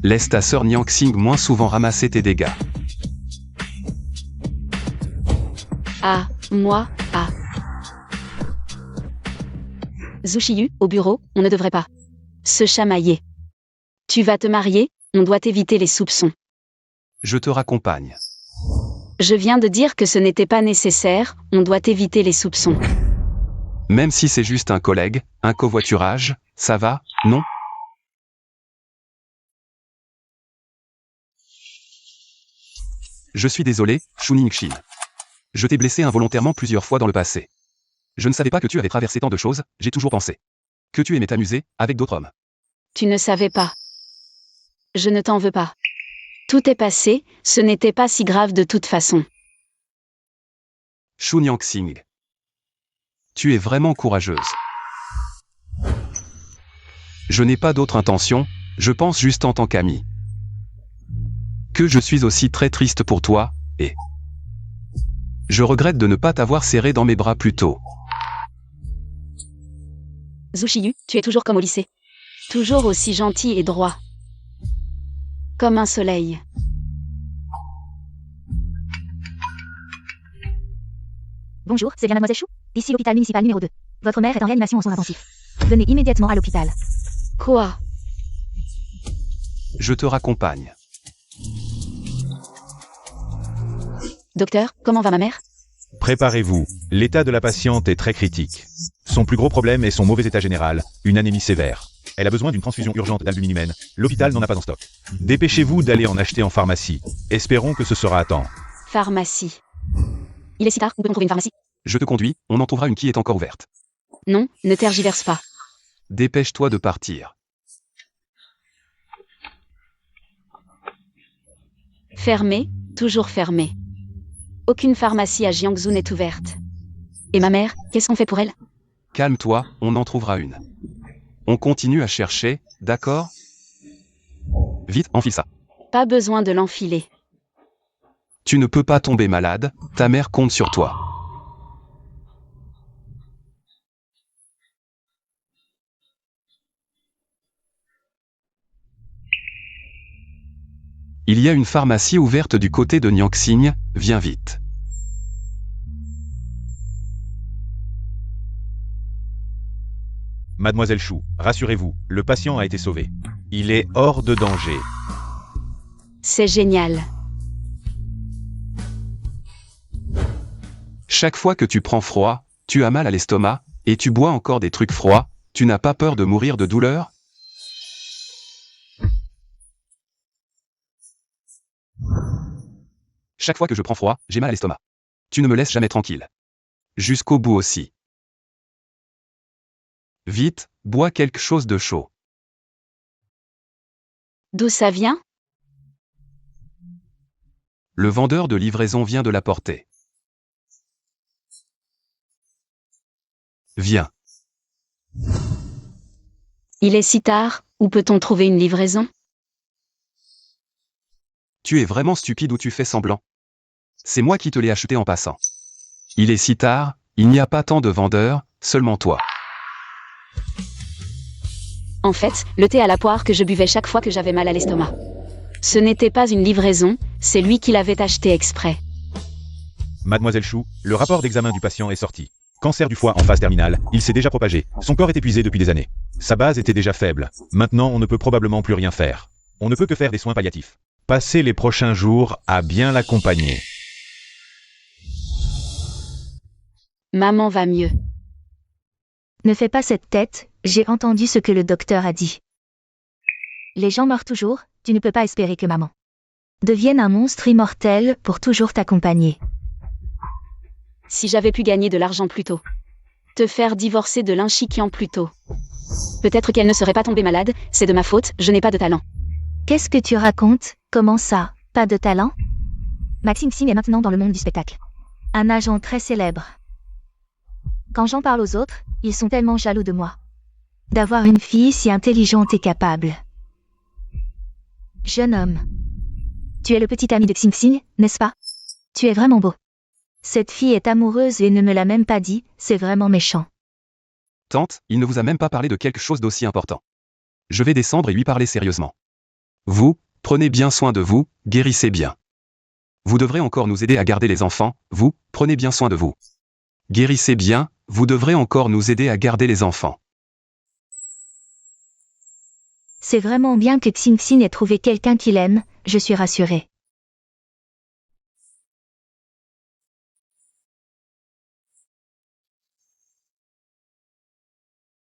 Speaker 4: Laisse ta sœur Nyang-Sing moins souvent ramasser tes dégâts.
Speaker 1: Ah, moi, ah. Zhu Shiyu, au bureau, on ne devrait pas se chamailler. Tu vas te marier, on doit éviter les soupçons.
Speaker 4: Je te raccompagne.
Speaker 1: Je viens de dire que ce n'était pas nécessaire, on doit éviter les soupçons.
Speaker 4: Même si c'est juste un collègue, un covoiturage, ça va, non? Je suis désolé, Shu Nying-Shin. Je t'ai blessé involontairement plusieurs fois dans le passé. Je ne savais pas que tu avais traversé tant de choses, j'ai toujours pensé que tu aimais t'amuser avec d'autres hommes.
Speaker 1: Tu ne savais pas. Je ne t'en veux pas. Tout est passé, ce n'était pas si grave de toute façon.
Speaker 4: Shu Nyang-Sing. Tu es vraiment courageuse. Je n'ai pas d'autre intention, je pense juste en tant qu'ami. Que je suis aussi très triste pour toi, et je regrette de ne pas t'avoir serré dans mes bras plus tôt.
Speaker 1: Zhu Shiyu, tu es toujours comme au lycée. Toujours aussi gentil et droit. Comme un soleil.
Speaker 2: Bonjour, c'est bien Mademoiselle Chou? Ici l'hôpital municipal numéro 2. Votre mère est en réanimation en soins intensifs. Venez immédiatement à l'hôpital.
Speaker 1: Quoi?
Speaker 4: Je te raccompagne.
Speaker 1: Docteur, comment va ma mère?
Speaker 3: Préparez-vous, l'état de la patiente est très critique. Son plus gros problème est son mauvais état général, une anémie sévère. Elle a besoin d'une transfusion urgente d'albumine humaine, l'hôpital n'en a pas en stock. Dépêchez-vous d'aller en acheter en pharmacie. Espérons que ce sera à temps.
Speaker 1: Pharmacie. Il est si tard, où peut-on trouver une pharmacie?
Speaker 4: Je te conduis, on en trouvera une qui est encore ouverte.
Speaker 1: Non, ne tergiverse pas.
Speaker 4: Dépêche-toi de partir.
Speaker 1: Fermé, toujours fermé. Aucune pharmacie à Jiangsu n'est ouverte. Et ma mère, qu'est-ce qu'on fait pour elle?
Speaker 4: Calme-toi, on en trouvera une. On continue à chercher, d'accord? Vite, enfile ça.
Speaker 1: Pas besoin de l'enfiler.
Speaker 4: Tu ne peux pas tomber malade, ta mère compte sur toi. Il y a une pharmacie ouverte du côté de Nyang-Sing, viens vite.
Speaker 3: Mademoiselle Chou, rassurez-vous, le patient a été sauvé. Il est hors de danger.
Speaker 1: C'est génial.
Speaker 4: Chaque fois que tu prends froid, tu as mal à l'estomac, et tu bois encore des trucs froids, tu n'as pas peur de mourir de douleur? Chaque fois que je prends froid, j'ai mal à l'estomac. Tu ne me laisses jamais tranquille. Jusqu'au bout aussi. Vite, bois quelque chose de chaud.
Speaker 1: D'où ça vient?
Speaker 4: Le vendeur de livraison vient de l'apporter. Viens.
Speaker 1: Il est si tard, où peut-on trouver une livraison?
Speaker 4: Tu es vraiment stupide ou tu fais semblant? C'est moi qui te l'ai acheté en passant. Il est si tard, il n'y a pas tant de vendeurs, seulement toi.
Speaker 1: En fait, le thé à la poire que je buvais chaque fois que j'avais mal à l'estomac. Ce n'était pas une livraison, c'est lui qui l'avait acheté exprès.
Speaker 3: Mademoiselle Chou, le rapport d'examen du patient est sorti. Cancer du foie en phase terminale, il s'est déjà propagé. Son corps est épuisé depuis des années. Sa base était déjà faible. Maintenant, on ne peut probablement plus rien faire. On ne peut que faire des soins palliatifs. Passez les prochains jours à bien l'accompagner.
Speaker 1: Maman va mieux.
Speaker 2: Ne fais pas cette tête, j'ai entendu ce que le docteur a dit. Les gens meurent toujours, tu ne peux pas espérer que maman devienne un monstre immortel pour toujours t'accompagner.
Speaker 1: Si j'avais pu gagner de l'argent plus tôt. Te faire divorcer de l'inchiquiant plus tôt. Peut-être qu'elle ne serait pas tombée malade, c'est de ma faute, je n'ai pas de talent.
Speaker 2: Qu'est-ce que tu racontes? Comment ça? Pas de talent? Maxime Sim est maintenant dans le monde du spectacle. Un agent très célèbre. Quand j'en parle aux autres, ils sont tellement jaloux de moi. D'avoir une fille si intelligente et capable. Jeune homme. Tu es le petit ami de Xing Xing, n'est-ce pas? Tu es vraiment beau. Cette fille est amoureuse et ne me l'a même pas dit, c'est vraiment méchant.
Speaker 4: Tante, il ne vous a même pas parlé de quelque chose d'aussi important. Je vais descendre et lui parler sérieusement. Vous, prenez bien soin de vous, guérissez bien. Vous devrez encore nous aider à garder les enfants, vous, prenez bien soin de vous. Guérissez bien, vous devrez encore nous aider à garder les enfants.
Speaker 2: C'est vraiment bien que Xing Xing ait trouvé quelqu'un qui l'aime, je suis rassurée.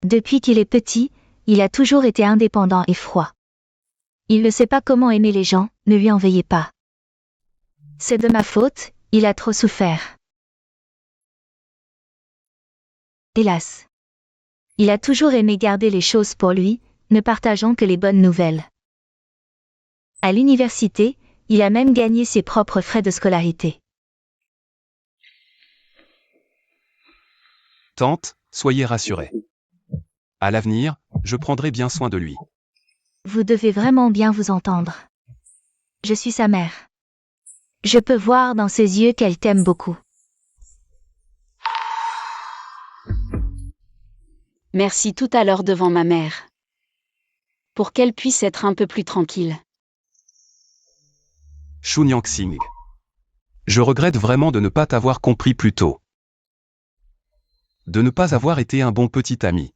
Speaker 2: Depuis qu'il est petit, il a toujours été indépendant et froid. Il ne sait pas comment aimer les gens, ne lui en veuillez pas. C'est de ma faute, il a trop souffert. Hélas. Il a toujours aimé garder les choses pour lui, ne partageant que les bonnes nouvelles. À l'université, il a même gagné ses propres frais de scolarité.
Speaker 4: Tante, soyez rassurée. À l'avenir, je prendrai bien soin de lui.
Speaker 2: Vous devez vraiment bien vous entendre. Je suis sa mère. Je peux voir dans ses yeux qu'elle t'aime beaucoup.
Speaker 1: Merci tout à l'heure devant ma mère. Pour qu'elle puisse être un peu plus tranquille.
Speaker 4: Chun Xing. Je regrette vraiment de ne pas t'avoir compris plus tôt. De ne pas avoir été un bon petit ami.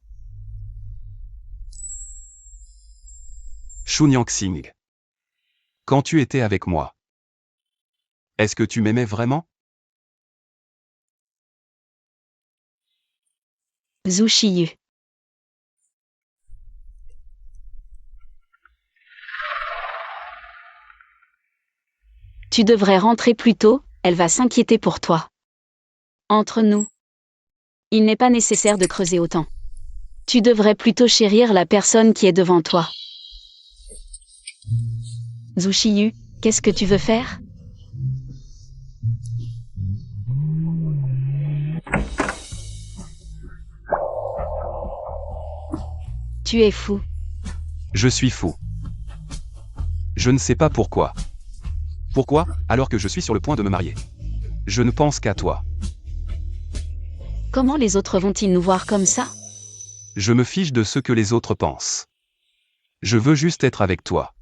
Speaker 4: Chun Xing. Quand tu étais avec moi, est-ce que tu m'aimais vraiment?
Speaker 1: Zhu Shiyu. Tu devrais rentrer plus tôt, elle va s'inquiéter pour toi. Entre nous. Il n'est pas nécessaire de creuser autant. Tu devrais plutôt chérir la personne qui est devant toi. Zhu Shiyu, qu'est-ce que tu veux faire? Tu es fou.
Speaker 4: Je suis fou. Je ne sais pas pourquoi. Pourquoi, alors que je suis sur le point de me marier? Je ne pense qu'à toi.
Speaker 1: Comment les autres vont-ils nous voir comme ça?
Speaker 4: Je me fiche de ce que les autres pensent. Je veux juste être avec toi.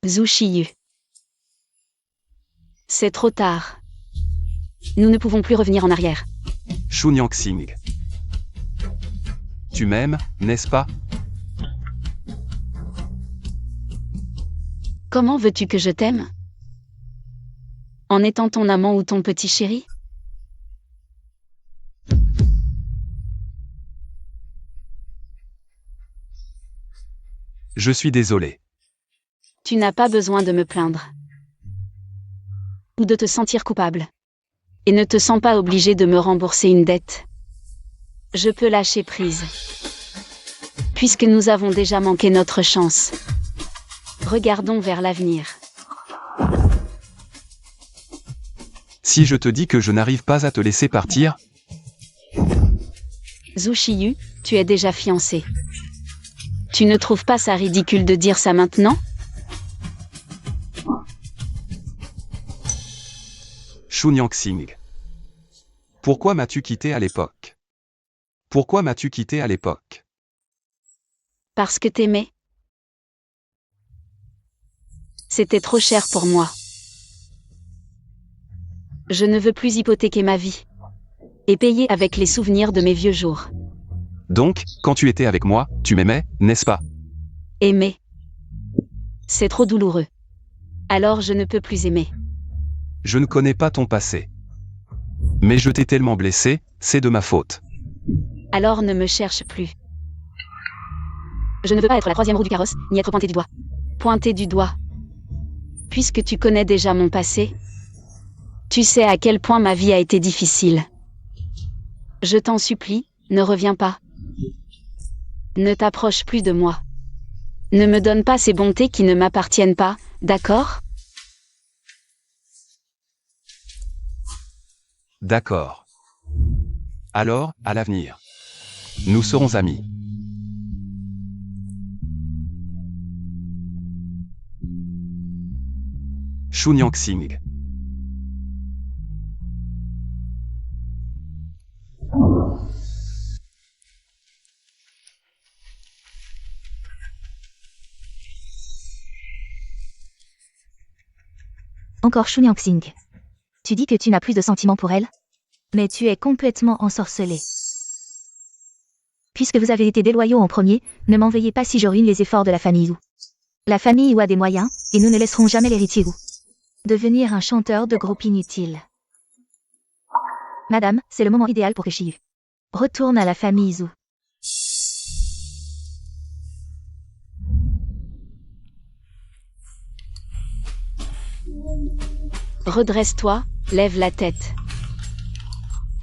Speaker 1: Zhu Shiyu. C'est trop tard. Nous ne pouvons plus revenir en arrière.
Speaker 4: Chun Xing. Tu m'aimes, n'est-ce pas?
Speaker 1: Comment veux-tu que je t'aime? En étant ton amant ou ton petit chéri?
Speaker 4: Je suis désolé.
Speaker 1: Tu n'as pas besoin de me plaindre. Ou de te sentir coupable. Et ne te sens pas obligé de me rembourser une dette. Je peux lâcher prise. Puisque nous avons déjà manqué notre chance. Regardons vers l'avenir.
Speaker 4: Si je te dis que je n'arrive pas à te laisser partir,
Speaker 1: Zhu Shiyu, tu es déjà fiancé. Tu ne trouves pas ça ridicule de dire ça maintenant?
Speaker 4: Chun Xing. Pourquoi m'as-tu quitté à l'époque? Pourquoi m'as-tu quitté à l'époque?
Speaker 1: Parce que t'aimais. C'était trop cher pour moi. Je ne veux plus hypothéquer ma vie. Et payer avec les souvenirs de mes vieux jours.
Speaker 4: Donc, quand tu étais avec moi, tu m'aimais, n'est-ce pas?
Speaker 1: Aimer. C'est trop douloureux. Alors je ne peux plus aimer.
Speaker 4: Je ne connais pas ton passé. Mais je t'ai tellement blessé, c'est de ma faute.
Speaker 1: Alors ne me cherche plus. Je ne veux pas être la troisième roue du carrosse, ni être pointée du doigt. Pointée du doigt. Puisque tu connais déjà mon passé, tu sais à quel point ma vie a été difficile. Je t'en supplie, ne reviens pas. Ne t'approche plus de moi. Ne me donne pas ces bontés qui ne m'appartiennent pas, d'accord?
Speaker 4: D'accord. Alors, à l'avenir. Nous serons amis. Xu Nyangxing.
Speaker 2: Encore Xu Nyangxing. Tu dis que tu n'as plus de sentiments pour elle? Mais tu es complètement ensorcelé. Puisque vous avez été déloyaux en premier, ne m'en veuillez pas si je ruine les efforts de la famille Wu. La famille Wu a des moyens, et nous ne laisserons jamais l'héritier Wu devenir un chanteur de groupe inutile. Madame, c'est le moment idéal pour que Shiyu retourne à la famille Zhu.
Speaker 1: Redresse-toi, lève la tête.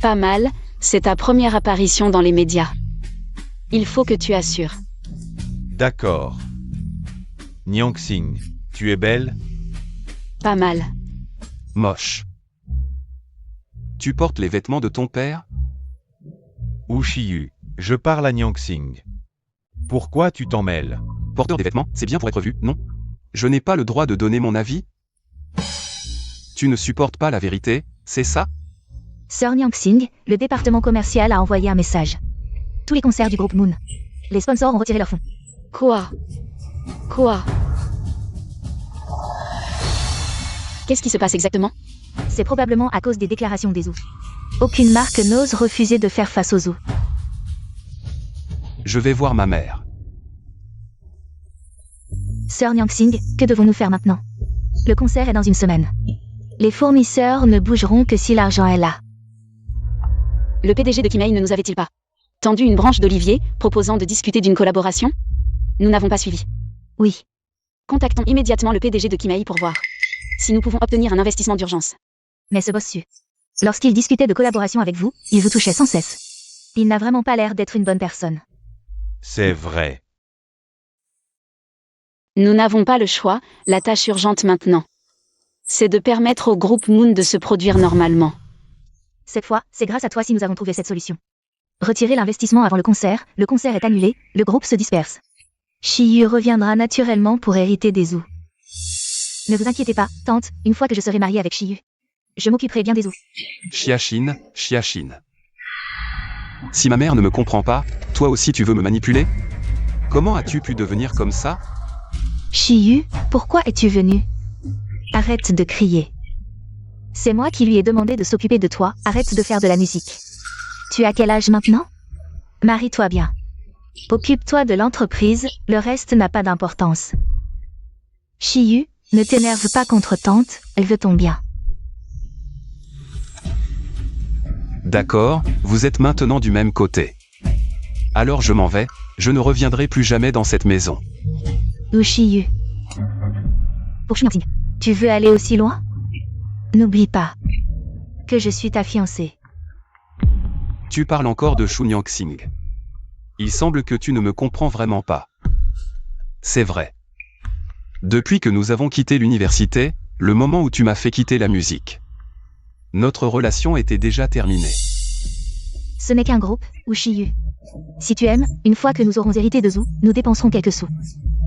Speaker 1: Pas mal, c'est ta première apparition dans les médias. Il faut que tu assures.
Speaker 3: D'accord. Nyangxing, tu es belle?
Speaker 1: Pas mal.
Speaker 4: Moche. Tu portes les vêtements de ton père?
Speaker 3: Wu Shiyu, je parle à Nyangxing. Pourquoi tu t'en mêles?
Speaker 4: Porteur des vêtements, c'est bien pour être vu, non? Je n'ai pas le droit de donner mon avis? Tu ne supportes pas la vérité, c'est ça?
Speaker 2: Sœur Nyangxing, le département commercial a envoyé un message. Tous les concerts du groupe Moon. Les sponsors ont retiré leurs fonds.
Speaker 1: Quoi? Qu'est-ce qui se passe exactement?
Speaker 2: C'est probablement à cause des déclarations des Zhu. Aucune marque n'ose refuser de faire face aux Zhu.
Speaker 4: Je vais voir ma mère.
Speaker 2: Sœur Nyangxing, que devons-nous faire maintenant? Le concert est dans une semaine. Les fournisseurs ne bougeront que si l'argent est là.
Speaker 1: Le PDG de Kimei ne nous avait-il pas tendu une branche d'olivier, proposant de discuter d'une collaboration? Nous n'avons pas suivi.
Speaker 2: Oui.
Speaker 1: Contactons immédiatement le PDG de Kimei pour voir si nous pouvons obtenir un investissement d'urgence.
Speaker 2: Mais ce bossu, lorsqu'il discutait de collaboration avec vous, il vous touchait sans cesse. Il n'a vraiment pas l'air d'être une bonne personne.
Speaker 3: C'est vrai.
Speaker 1: Nous n'avons pas le choix, la tâche urgente maintenant. C'est de permettre au groupe Moon de se produire normalement.
Speaker 2: Cette fois, c'est grâce à toi si nous avons trouvé cette solution. Retirez l'investissement avant le concert est annulé, le groupe se disperse. Shiyu reviendra naturellement pour hériter des Zhu. Ne vous inquiétez pas, tante, une fois que je serai mariée avec Shiyu, je m'occuperai bien des Zhu.
Speaker 4: Chiachine. Si ma mère ne me comprend pas, toi aussi tu veux me manipuler? Comment as-tu pu devenir comme ça?
Speaker 2: Shiyu, pourquoi es-tu venu? Arrête de crier. C'est moi qui lui ai demandé de s'occuper de toi, arrête de faire de la musique. Tu as quel âge maintenant? Marie-toi bien. Occupe-toi de l'entreprise, le reste n'a pas d'importance. Shiyu, ne t'énerve pas contre tante, elle veut ton bien.
Speaker 4: D'accord, vous êtes maintenant du même côté. Alors je m'en vais, je ne reviendrai plus jamais dans cette maison.
Speaker 2: Ou Shiyu. Pour Xu Nyangxing, tu veux aller aussi loin? N'oublie pas que je suis ta fiancée.
Speaker 4: Tu parles encore de Xu Nyangxing. Il semble que tu ne me comprends vraiment pas. C'est vrai. Depuis que nous avons quitté l'université, le moment où tu m'as fait quitter la musique, notre relation était déjà terminée.
Speaker 2: Ce n'est qu'un groupe, ou Shiyu. Si tu aimes, une fois que nous aurons hérité de Zhu, nous dépenserons quelques sous.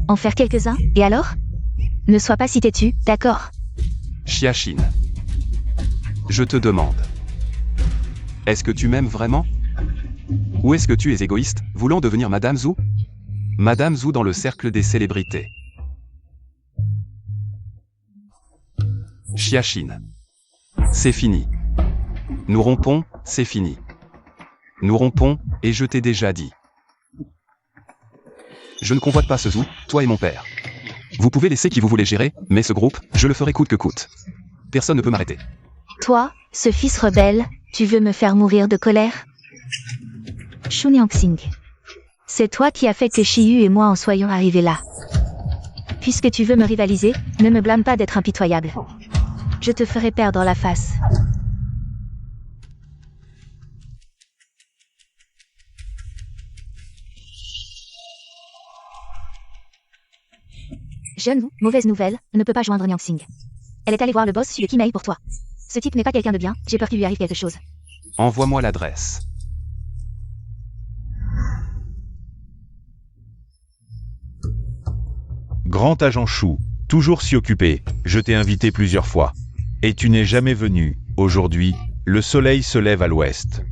Speaker 2: En faire quelques-uns, et alors? Ne sois pas si têtu, d'accord?
Speaker 4: Chiachine. Je te demande. Est-ce que tu m'aimes vraiment? Ou est-ce que tu es égoïste, voulant devenir Madame Zhu? Madame Zhu dans le cercle des célébrités. Chiachine. c'est fini. Nous rompons, c'est fini. Nous rompons, et je t'ai déjà dit. Je ne convoite pas ce zoo, toi et mon père. Vous pouvez laisser qui vous voulez gérer, mais ce groupe, je le ferai coûte que coûte. Personne ne peut m'arrêter.
Speaker 2: Toi, ce fils rebelle, tu veux me faire mourir de colère? Shu Nyangxing. C'est toi qui as fait que Shiyu et moi en soyons arrivés là. Puisque tu veux me rivaliser, ne me blâme pas d'être impitoyable. Je te ferai perdre la face. Jeune Wu, mauvaise nouvelle, ne peut pas joindre Nyangxing. Elle est allée voir le boss Su de Kimei pour toi. Ce type n'est pas quelqu'un de bien, j'ai peur qu'il lui arrive quelque chose.
Speaker 4: Envoie-moi l'adresse.
Speaker 3: Grand agent Chou, toujours si occupé, je t'ai invité plusieurs fois. Et tu n'es jamais venu. Aujourd'hui, le soleil se lève à l'ouest.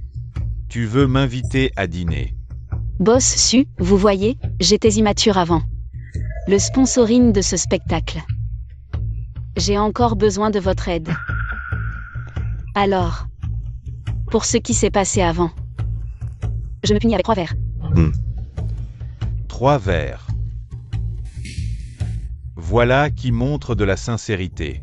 Speaker 3: Tu veux m'inviter à dîner.
Speaker 1: Boss Su, vous voyez, j'étais immature avant. Le sponsoring de ce spectacle. J'ai encore besoin de votre aide. Alors, pour ce qui s'est passé avant, je me punis avec 3 verres.
Speaker 3: 3 verres. Voilà qui montre de la sincérité.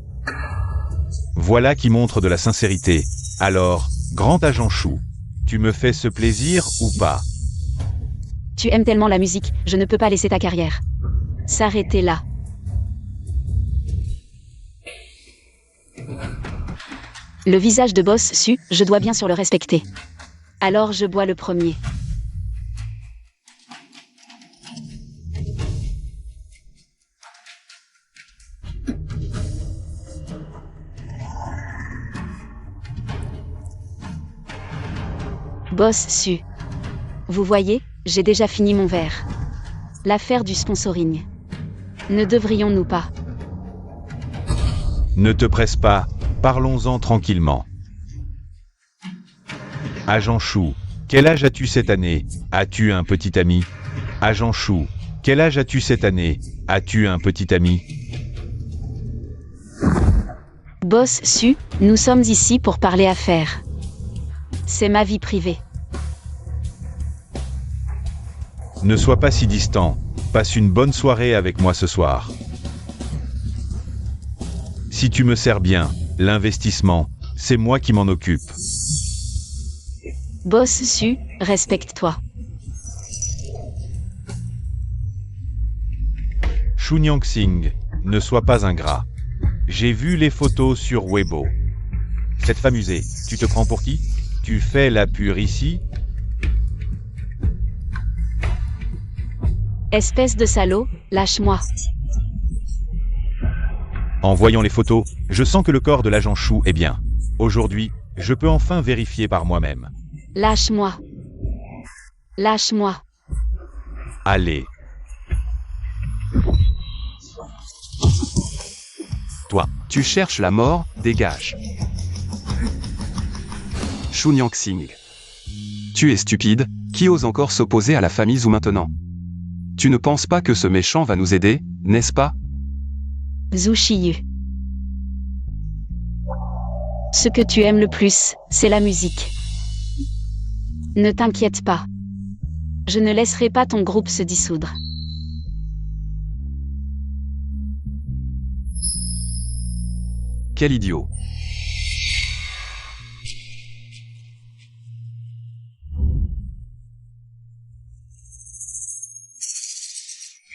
Speaker 3: Voilà qui montre de la sincérité. Alors, grand agent Chou, tu me fais ce plaisir ou pas?
Speaker 1: Tu aimes tellement la musique, je ne peux pas laisser ta carrière s'arrêter là. Le visage de Boss Su, je dois bien sûr le respecter. Alors je bois le premier. Boss Su. Vous voyez, j'ai déjà fini mon verre. L'affaire du sponsoring. Ne devrions-nous pas?
Speaker 3: Ne te presse pas, parlons-en tranquillement. Agent Chou, quel âge as-tu cette année? As-tu un petit ami? Agent Chou, quel âge as-tu cette année? As-tu un petit ami?
Speaker 1: Boss Su, nous sommes ici pour parler affaires. C'est ma vie privée.
Speaker 3: Ne sois pas si distant, passe une bonne soirée avec moi ce soir. Si tu me sers bien, l'investissement, c'est moi qui m'en occupe.
Speaker 1: Boss Su, respecte-toi.
Speaker 3: Shu Nyangxing, ne sois pas ingrat. J'ai vu les photos sur Weibo. Cette femme usée, tu te prends pour qui? Tu fais la pure ici?
Speaker 1: Espèce de salaud, lâche-moi.
Speaker 3: En voyant les photos, je sens que le corps de l'agent Chou est bien. Aujourd'hui, je peux enfin vérifier par moi-même.
Speaker 1: Lâche-moi. Lâche-moi.
Speaker 3: Allez.
Speaker 4: Toi, tu cherches la mort, dégage. Shu Nyangxing. Tu es stupide, qui ose encore s'opposer à la famille Zhou maintenant? Tu ne penses pas que ce méchant va nous aider, n'est-ce pas?
Speaker 1: Zhu Shiyu. Ce que tu aimes le plus, c'est la musique. Ne t'inquiète pas. Je ne laisserai pas ton groupe se dissoudre.
Speaker 4: Quel idiot.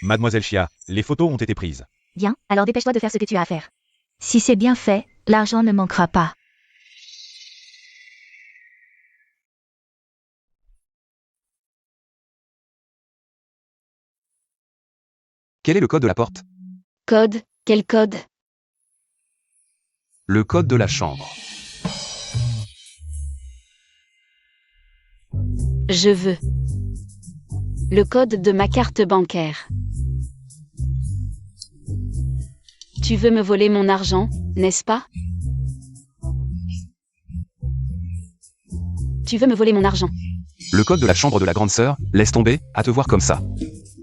Speaker 3: Mademoiselle Chia, les photos ont été prises.
Speaker 2: Bien, alors dépêche-toi de faire ce que tu as à faire. Si c'est bien fait, l'argent ne manquera pas.
Speaker 4: Quel est le code de la porte?
Speaker 1: Code? Quel code?
Speaker 4: Le code de la chambre.
Speaker 1: Je veux. Le code de ma carte bancaire. Tu veux me voler mon argent, n'est-ce pas? Tu veux me voler mon argent.
Speaker 4: Le code de la chambre de la grande sœur, laisse tomber, à te voir comme ça.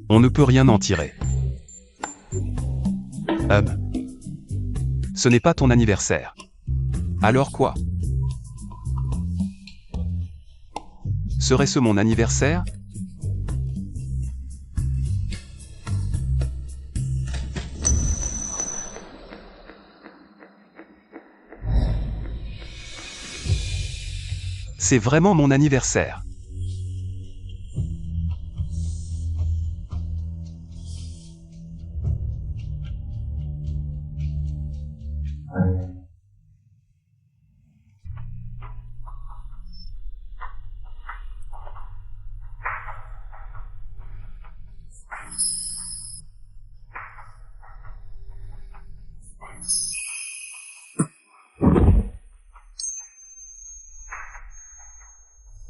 Speaker 4: On ne peut rien en tirer. Ce n'est pas ton anniversaire. Alors quoi? Serait-ce mon anniversaire? C'est vraiment mon anniversaire.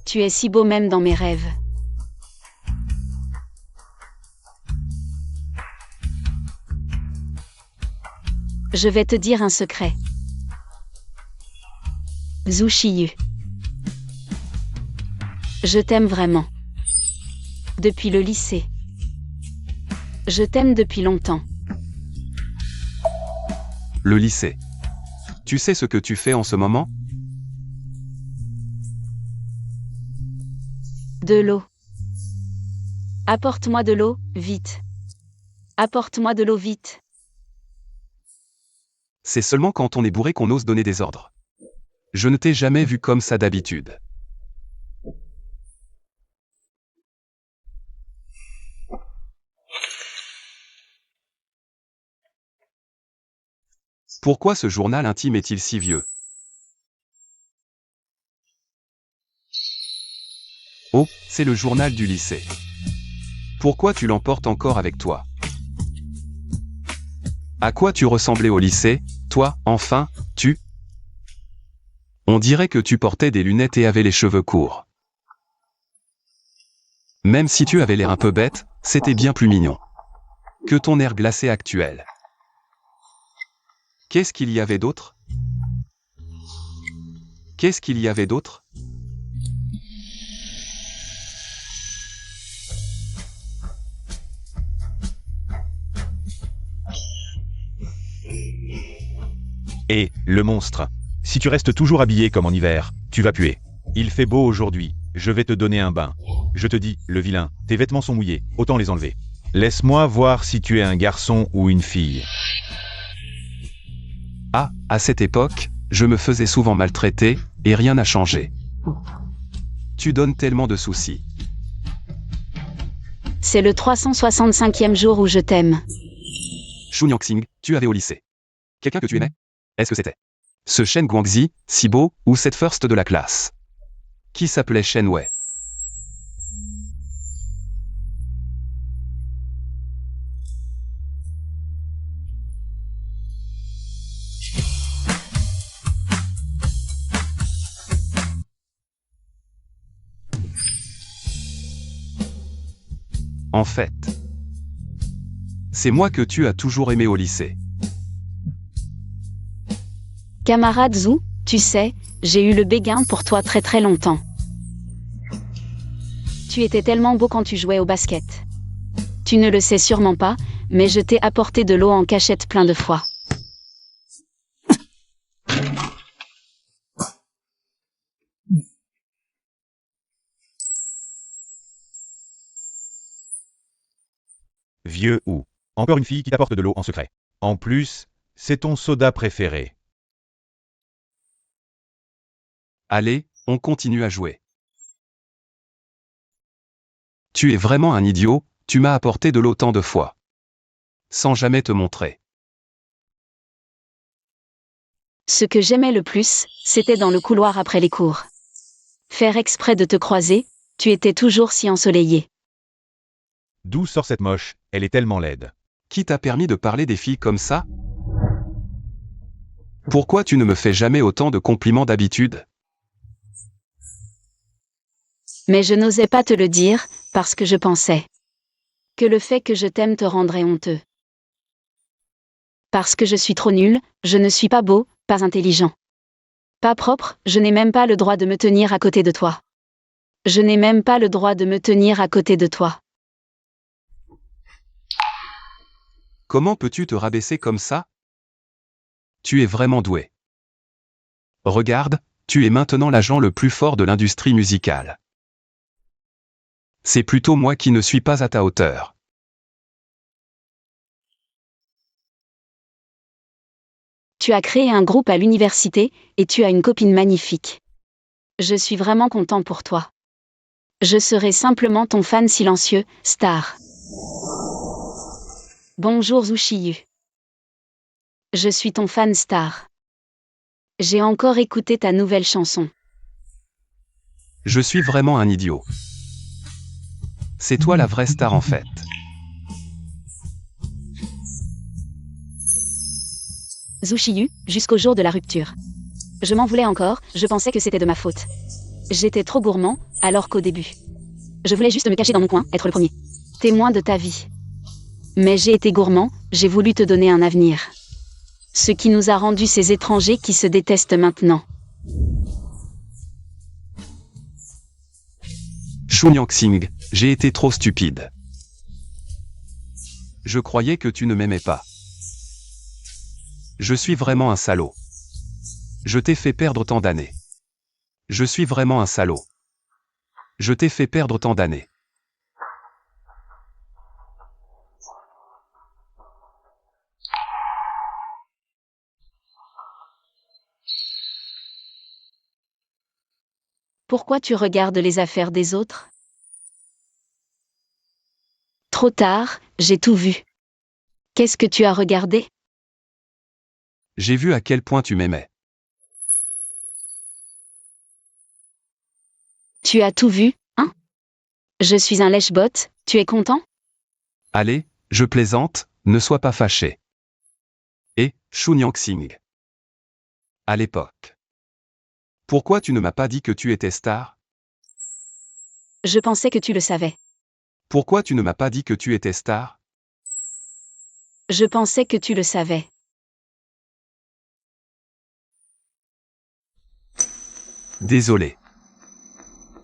Speaker 1: Tu es si beau même dans mes rêves. Je vais te dire un secret. Zhu Xiyu. Je t'aime vraiment. Depuis le lycée. Je t'aime depuis longtemps.
Speaker 4: Le lycée. Tu sais ce que tu fais en ce moment?
Speaker 1: De l'eau. Apporte-moi de l'eau, vite. Apporte-moi de l'eau vite.
Speaker 4: C'est seulement quand on est bourré qu'on ose donner des ordres. Je ne t'ai jamais vu comme ça d'habitude. Pourquoi ce journal intime est-il si vieux? Oh, c'est le journal du lycée. Pourquoi tu l'emportes encore avec toi? À quoi tu ressemblais au lycée, toi, enfin, tu? On dirait que tu portais des lunettes et avais les cheveux courts. Même si tu avais l'air un peu bête, c'était bien plus mignon que ton air glacé actuel. Qu'est-ce qu'il y avait d'autre? Qu'est-ce qu'il y avait d'autre?
Speaker 3: Et, le monstre. Si tu restes toujours habillé comme en hiver, tu vas puer. Il fait beau aujourd'hui, je vais te donner un bain. Je te dis, le vilain, tes vêtements sont mouillés, autant les enlever. Laisse-moi voir si tu es un garçon ou une fille.
Speaker 4: Ah, à cette époque, je me faisais souvent maltraiter, et rien n'a changé. Tu donnes tellement de soucis.
Speaker 1: C'est le 365e jour où je t'aime.
Speaker 4: Xu Nyangxing, tu avais au lycée quelqu'un que tu aimais? Est-ce que c'était ce Shen Guangzi, si beau, ou cette first de la classe qui s'appelait Shen Wei? En fait, c'est moi que tu as toujours aimé au lycée.
Speaker 1: Camarade Zhu, tu sais, j'ai eu le béguin pour toi très très longtemps. Tu étais tellement beau quand tu jouais au basket. Tu ne le sais sûrement pas, mais je t'ai apporté de l'eau en cachette plein de fois.
Speaker 3: Vieux ou. Encore une fille qui t'apporte de l'eau en secret. En plus, c'est ton soda préféré.
Speaker 4: Allez, on continue à jouer. Tu es vraiment un idiot, tu m'as apporté de l'eau tant de fois. Sans jamais te montrer.
Speaker 1: Ce que j'aimais le plus, c'était dans le couloir après les cours. Faire exprès de te croiser, tu étais toujours si ensoleillé.
Speaker 3: D'où sort cette moche, elle est tellement laide.
Speaker 4: Qui t'a permis de parler des filles comme ça? Pourquoi tu ne me fais jamais autant de compliments d'habitude?
Speaker 1: Mais je n'osais pas te le dire, parce que je pensais que le fait que je t'aime te rendrait honteux. Parce que je suis trop nul, je ne suis pas beau, pas intelligent. Pas propre, je n'ai même pas le droit de me tenir à côté de toi. Je n'ai même pas le droit de me tenir à côté de toi.
Speaker 4: Comment peux-tu te rabaisser comme ça? Tu es vraiment doué. Regarde, tu es maintenant l'agent le plus fort de l'industrie musicale. C'est plutôt moi qui ne suis pas à ta hauteur.
Speaker 1: Tu as créé un groupe à l'université, et tu as une copine magnifique. Je suis vraiment content pour toi. Je serai simplement ton fan silencieux, Star. Bonjour Zushiyu. Je suis ton fan Star. J'ai encore écouté ta nouvelle chanson.
Speaker 4: Je suis vraiment un idiot. C'est toi la vraie star en fait.
Speaker 1: Zushiyu, jusqu'au jour de la rupture. Je m'en voulais encore, je pensais que c'était de ma faute. J'étais trop gourmand, alors qu'au début. Je voulais juste me cacher dans mon coin, être le premier. Témoin de ta vie. Mais j'ai été gourmand, j'ai voulu te donner un avenir. Ce qui nous a rendus ces étrangers qui se détestent maintenant.
Speaker 4: Shu Nyang-sing, j'ai été trop stupide. Je croyais que tu ne m'aimais pas. Je suis vraiment un salaud. Je t'ai fait perdre tant d'années. Je suis vraiment un salaud. Je t'ai fait perdre tant d'années.
Speaker 1: Pourquoi tu regardes les affaires des autres? Trop tard, j'ai tout vu. Qu'est-ce que tu as regardé?
Speaker 4: J'ai vu à quel point tu m'aimais.
Speaker 1: Tu as tout vu, hein? Je suis un lèche-botte, tu es content?
Speaker 4: Allez, je plaisante, ne sois pas fâché. Et, Shu Nyang-sing. À l'époque. Pourquoi tu ne m'as pas dit que tu étais star?
Speaker 1: Je pensais que tu le savais.
Speaker 4: Pourquoi tu ne m'as pas dit que tu étais star?
Speaker 1: Je pensais que tu le savais.
Speaker 4: Désolé.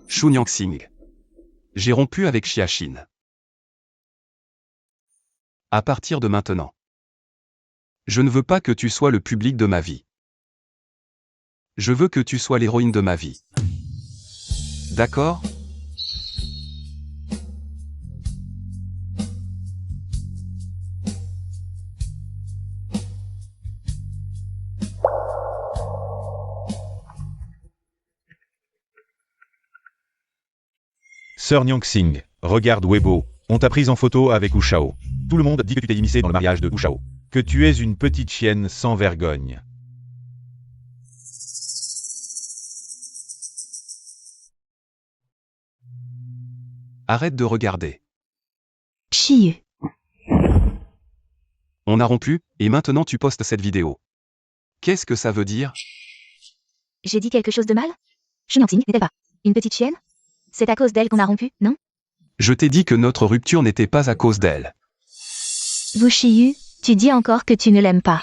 Speaker 4: Shu Nyang-sing. J'ai rompu avec Xiaxin. À partir de maintenant. Je ne veux pas que tu sois le public de ma vie. Je veux que tu sois l'héroïne de ma vie. D'accord?
Speaker 3: Sœur Nyang-sing, regarde Weibo, on t'a prise en photo avec Wu Shao. Tout le monde dit que tu t'es immiscé dans le mariage de Wu Shao. Que tu es une petite chienne sans vergogne.
Speaker 4: Arrête de regarder.
Speaker 2: Shiyu.
Speaker 4: On a rompu, et maintenant tu postes cette vidéo. Qu'est-ce que ça veut dire?
Speaker 2: J'ai dit quelque chose de mal? Shu Nyang-sing n'était pas une petite chienne? C'est à cause d'elle qu'on a rompu, non?
Speaker 4: Je t'ai dit que notre rupture n'était pas à cause d'elle.
Speaker 2: Zushiyu, tu dis encore que tu ne l'aimes pas.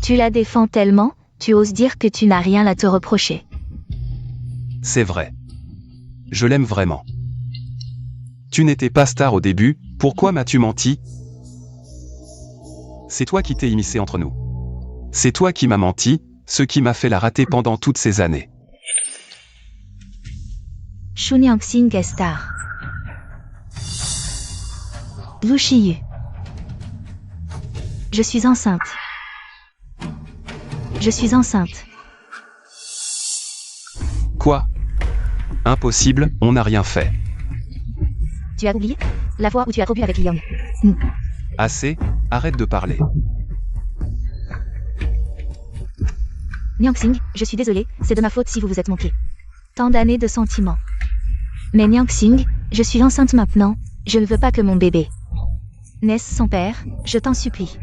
Speaker 2: Tu la défends tellement, tu oses dire que tu n'as rien à te reprocher.
Speaker 4: C'est vrai. Je l'aime vraiment. Tu n'étais pas star au début, pourquoi m'as-tu menti? C'est toi qui t'es immiscé entre nous. C'est toi qui m'as menti, ce qui m'a fait la rater pendant toutes ces années.
Speaker 2: Shu Nyang-sing est star. Zushiyu. Je suis enceinte. Je suis enceinte.
Speaker 4: Quoi? Impossible, on n'a rien fait.
Speaker 2: Tu as oublié? La fois où tu as trop bu avec Young.
Speaker 4: Assez, arrête de parler.
Speaker 2: Nyang-sing, je suis désolée, c'est de ma faute si vous vous êtes manqué. Tant d'années de sentiments. Mais Nyang-sing, je suis enceinte maintenant, je ne veux pas que mon bébé naisse sans père, je t'en supplie.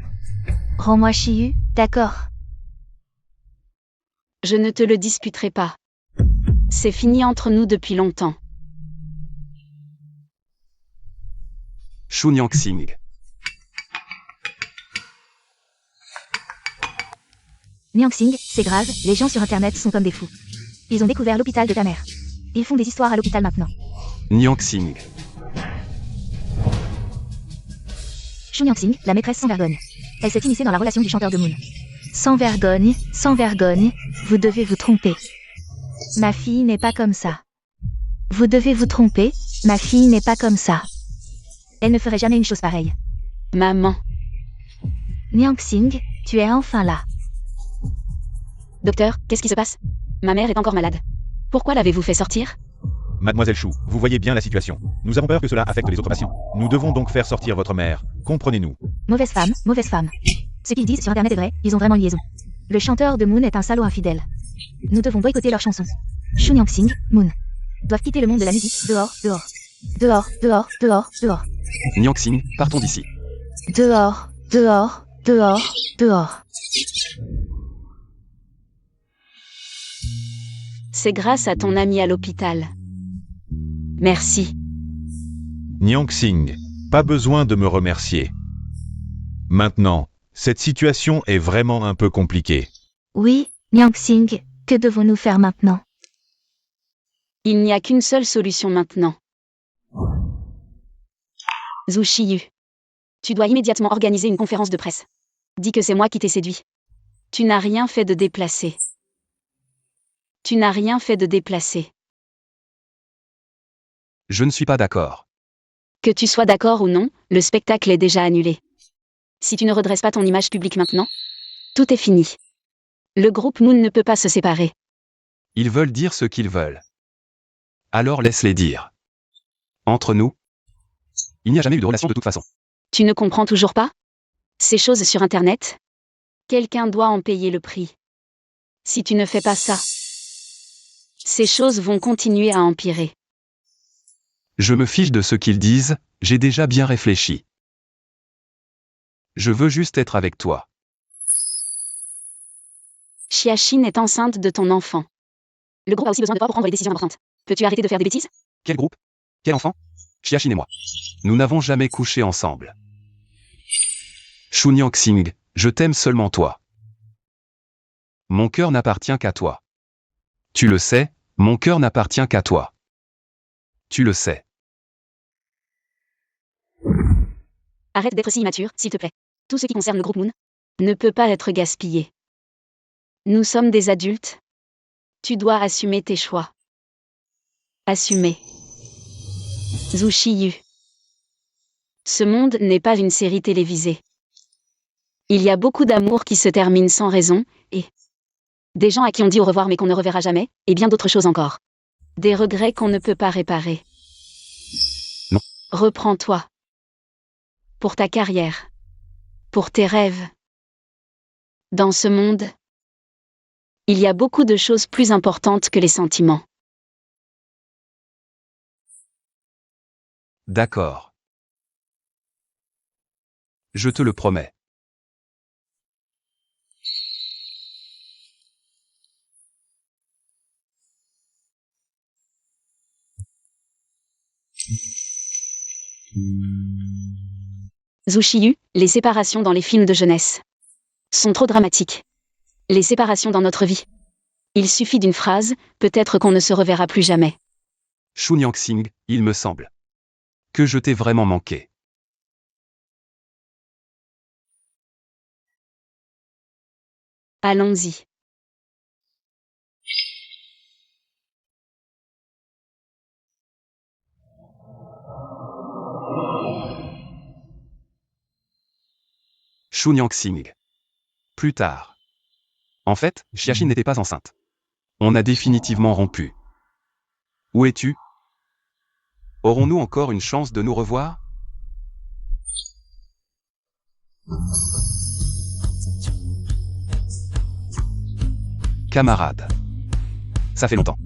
Speaker 2: Rends-moi Shiyu, d'accord?
Speaker 1: Je ne te le disputerai pas. C'est fini entre nous depuis longtemps.
Speaker 4: Shu Nyang-sing.
Speaker 2: Nyang-sing, c'est grave, les gens sur internet sont comme des fous. Ils ont découvert l'hôpital de ta mère. Ils font des histoires à l'hôpital maintenant.
Speaker 4: Nyang-sing.
Speaker 2: Shu Nyang-sing, la maîtresse sans vergogne. Elle s'est immiscée dans la relation du chanteur de Moon. sans vergogne, vous devez vous tromper. Ma fille n'est pas comme ça. Vous devez vous tromper, ma fille n'est pas comme ça. Elle ne ferait jamais une chose pareille.
Speaker 1: Maman.
Speaker 2: Niang-Xing, tu es enfin là.
Speaker 1: Docteur, qu'est-ce qui se passe? Ma mère est encore malade. Pourquoi l'avez-vous fait sortir?
Speaker 3: Mademoiselle Chou, vous voyez bien la situation. Nous avons peur que cela affecte les autres patients. Nous devons donc faire sortir votre mère. Comprenez-nous.
Speaker 2: Mauvaise femme, mauvaise femme. Ce qu'ils disent sur internet est vrai, ils ont vraiment une liaison. Le chanteur de Moon est un salaud infidèle. Nous devons boycotter leur chanson. Shu Niang-Xing, Moon doivent quitter le monde de la musique. Dehors, dehors. Dehors, dehors, dehors, dehors.
Speaker 4: Niang-Xing, partons d'ici.
Speaker 2: Dehors, dehors, dehors, dehors.
Speaker 1: C'est grâce à ton ami à l'hôpital. Merci.
Speaker 3: Niang-Xing, pas besoin de me remercier. Maintenant, cette situation est vraiment un peu compliquée.
Speaker 2: Oui, Niang-Xing, que devons-nous faire maintenant?
Speaker 1: Il n'y a qu'une seule solution maintenant. Zhu Shiyu. Tu dois immédiatement organiser une conférence de presse. Dis que c'est moi qui t'ai séduit. Tu n'as rien fait de déplacé. Tu n'as rien fait de déplacé.
Speaker 4: Je ne suis pas d'accord.
Speaker 1: Que tu sois d'accord ou non, le spectacle est déjà annulé. Si tu ne redresses pas ton image publique maintenant, tout est fini. Le groupe Moon ne peut pas se séparer.
Speaker 4: Ils veulent dire ce qu'ils veulent. Alors laisse-les dire. Entre nous, il n'y a jamais eu de relation de toute façon.
Speaker 1: Tu ne comprends toujours pas? Ces choses sur Internet? Quelqu'un doit en payer le prix. Si tu ne fais pas ça, ces choses vont continuer à empirer.
Speaker 4: Je me fiche de ce qu'ils disent, j'ai déjà bien réfléchi. Je veux juste être avec toi.
Speaker 1: Xiaxin est enceinte de ton enfant. Le groupe a aussi besoin de toi pour prendre les décisions importantes. Peux-tu arrêter de faire des bêtises?
Speaker 4: Quel groupe? Quel enfant? Xiaxin et moi. Nous n'avons jamais couché ensemble. Shu Niang-Xing, je t'aime seulement toi. Mon cœur n'appartient qu'à toi. Tu le sais, mon cœur n'appartient qu'à toi. Tu le sais.
Speaker 1: Arrête d'être si immature, s'il te plaît. Tout ce qui concerne le groupe Moon ne peut pas être gaspillé. Nous sommes des adultes. Tu dois assumer tes choix. Assumer. Zhu Shiyu. Ce monde n'est pas une série télévisée. Il y a beaucoup d'amour qui se termine sans raison, et des gens à qui on dit au revoir mais qu'on ne reverra jamais, et bien d'autres choses encore. Des regrets qu'on ne peut pas réparer.
Speaker 4: Non.
Speaker 1: Reprends-toi. Pour ta carrière. Pour tes rêves. Dans ce monde, il y a beaucoup de choses plus importantes que les sentiments.
Speaker 4: D'accord. Je te le promets.
Speaker 1: Zhu Shiyu, les séparations dans les films de jeunesse sont trop dramatiques. Les séparations dans notre vie. Il suffit d'une phrase, peut-être qu'on ne se reverra plus jamais.
Speaker 4: Shu Niang-Xing, il me semble que je t'ai vraiment manqué.
Speaker 1: Allons-y.
Speaker 4: Shu Niang-Xing. Plus tard. En fait, Xiaxin n'était pas enceinte. On a définitivement rompu. Où es-tu? Aurons-nous encore une chance de nous revoir? Camarade. Ça fait longtemps.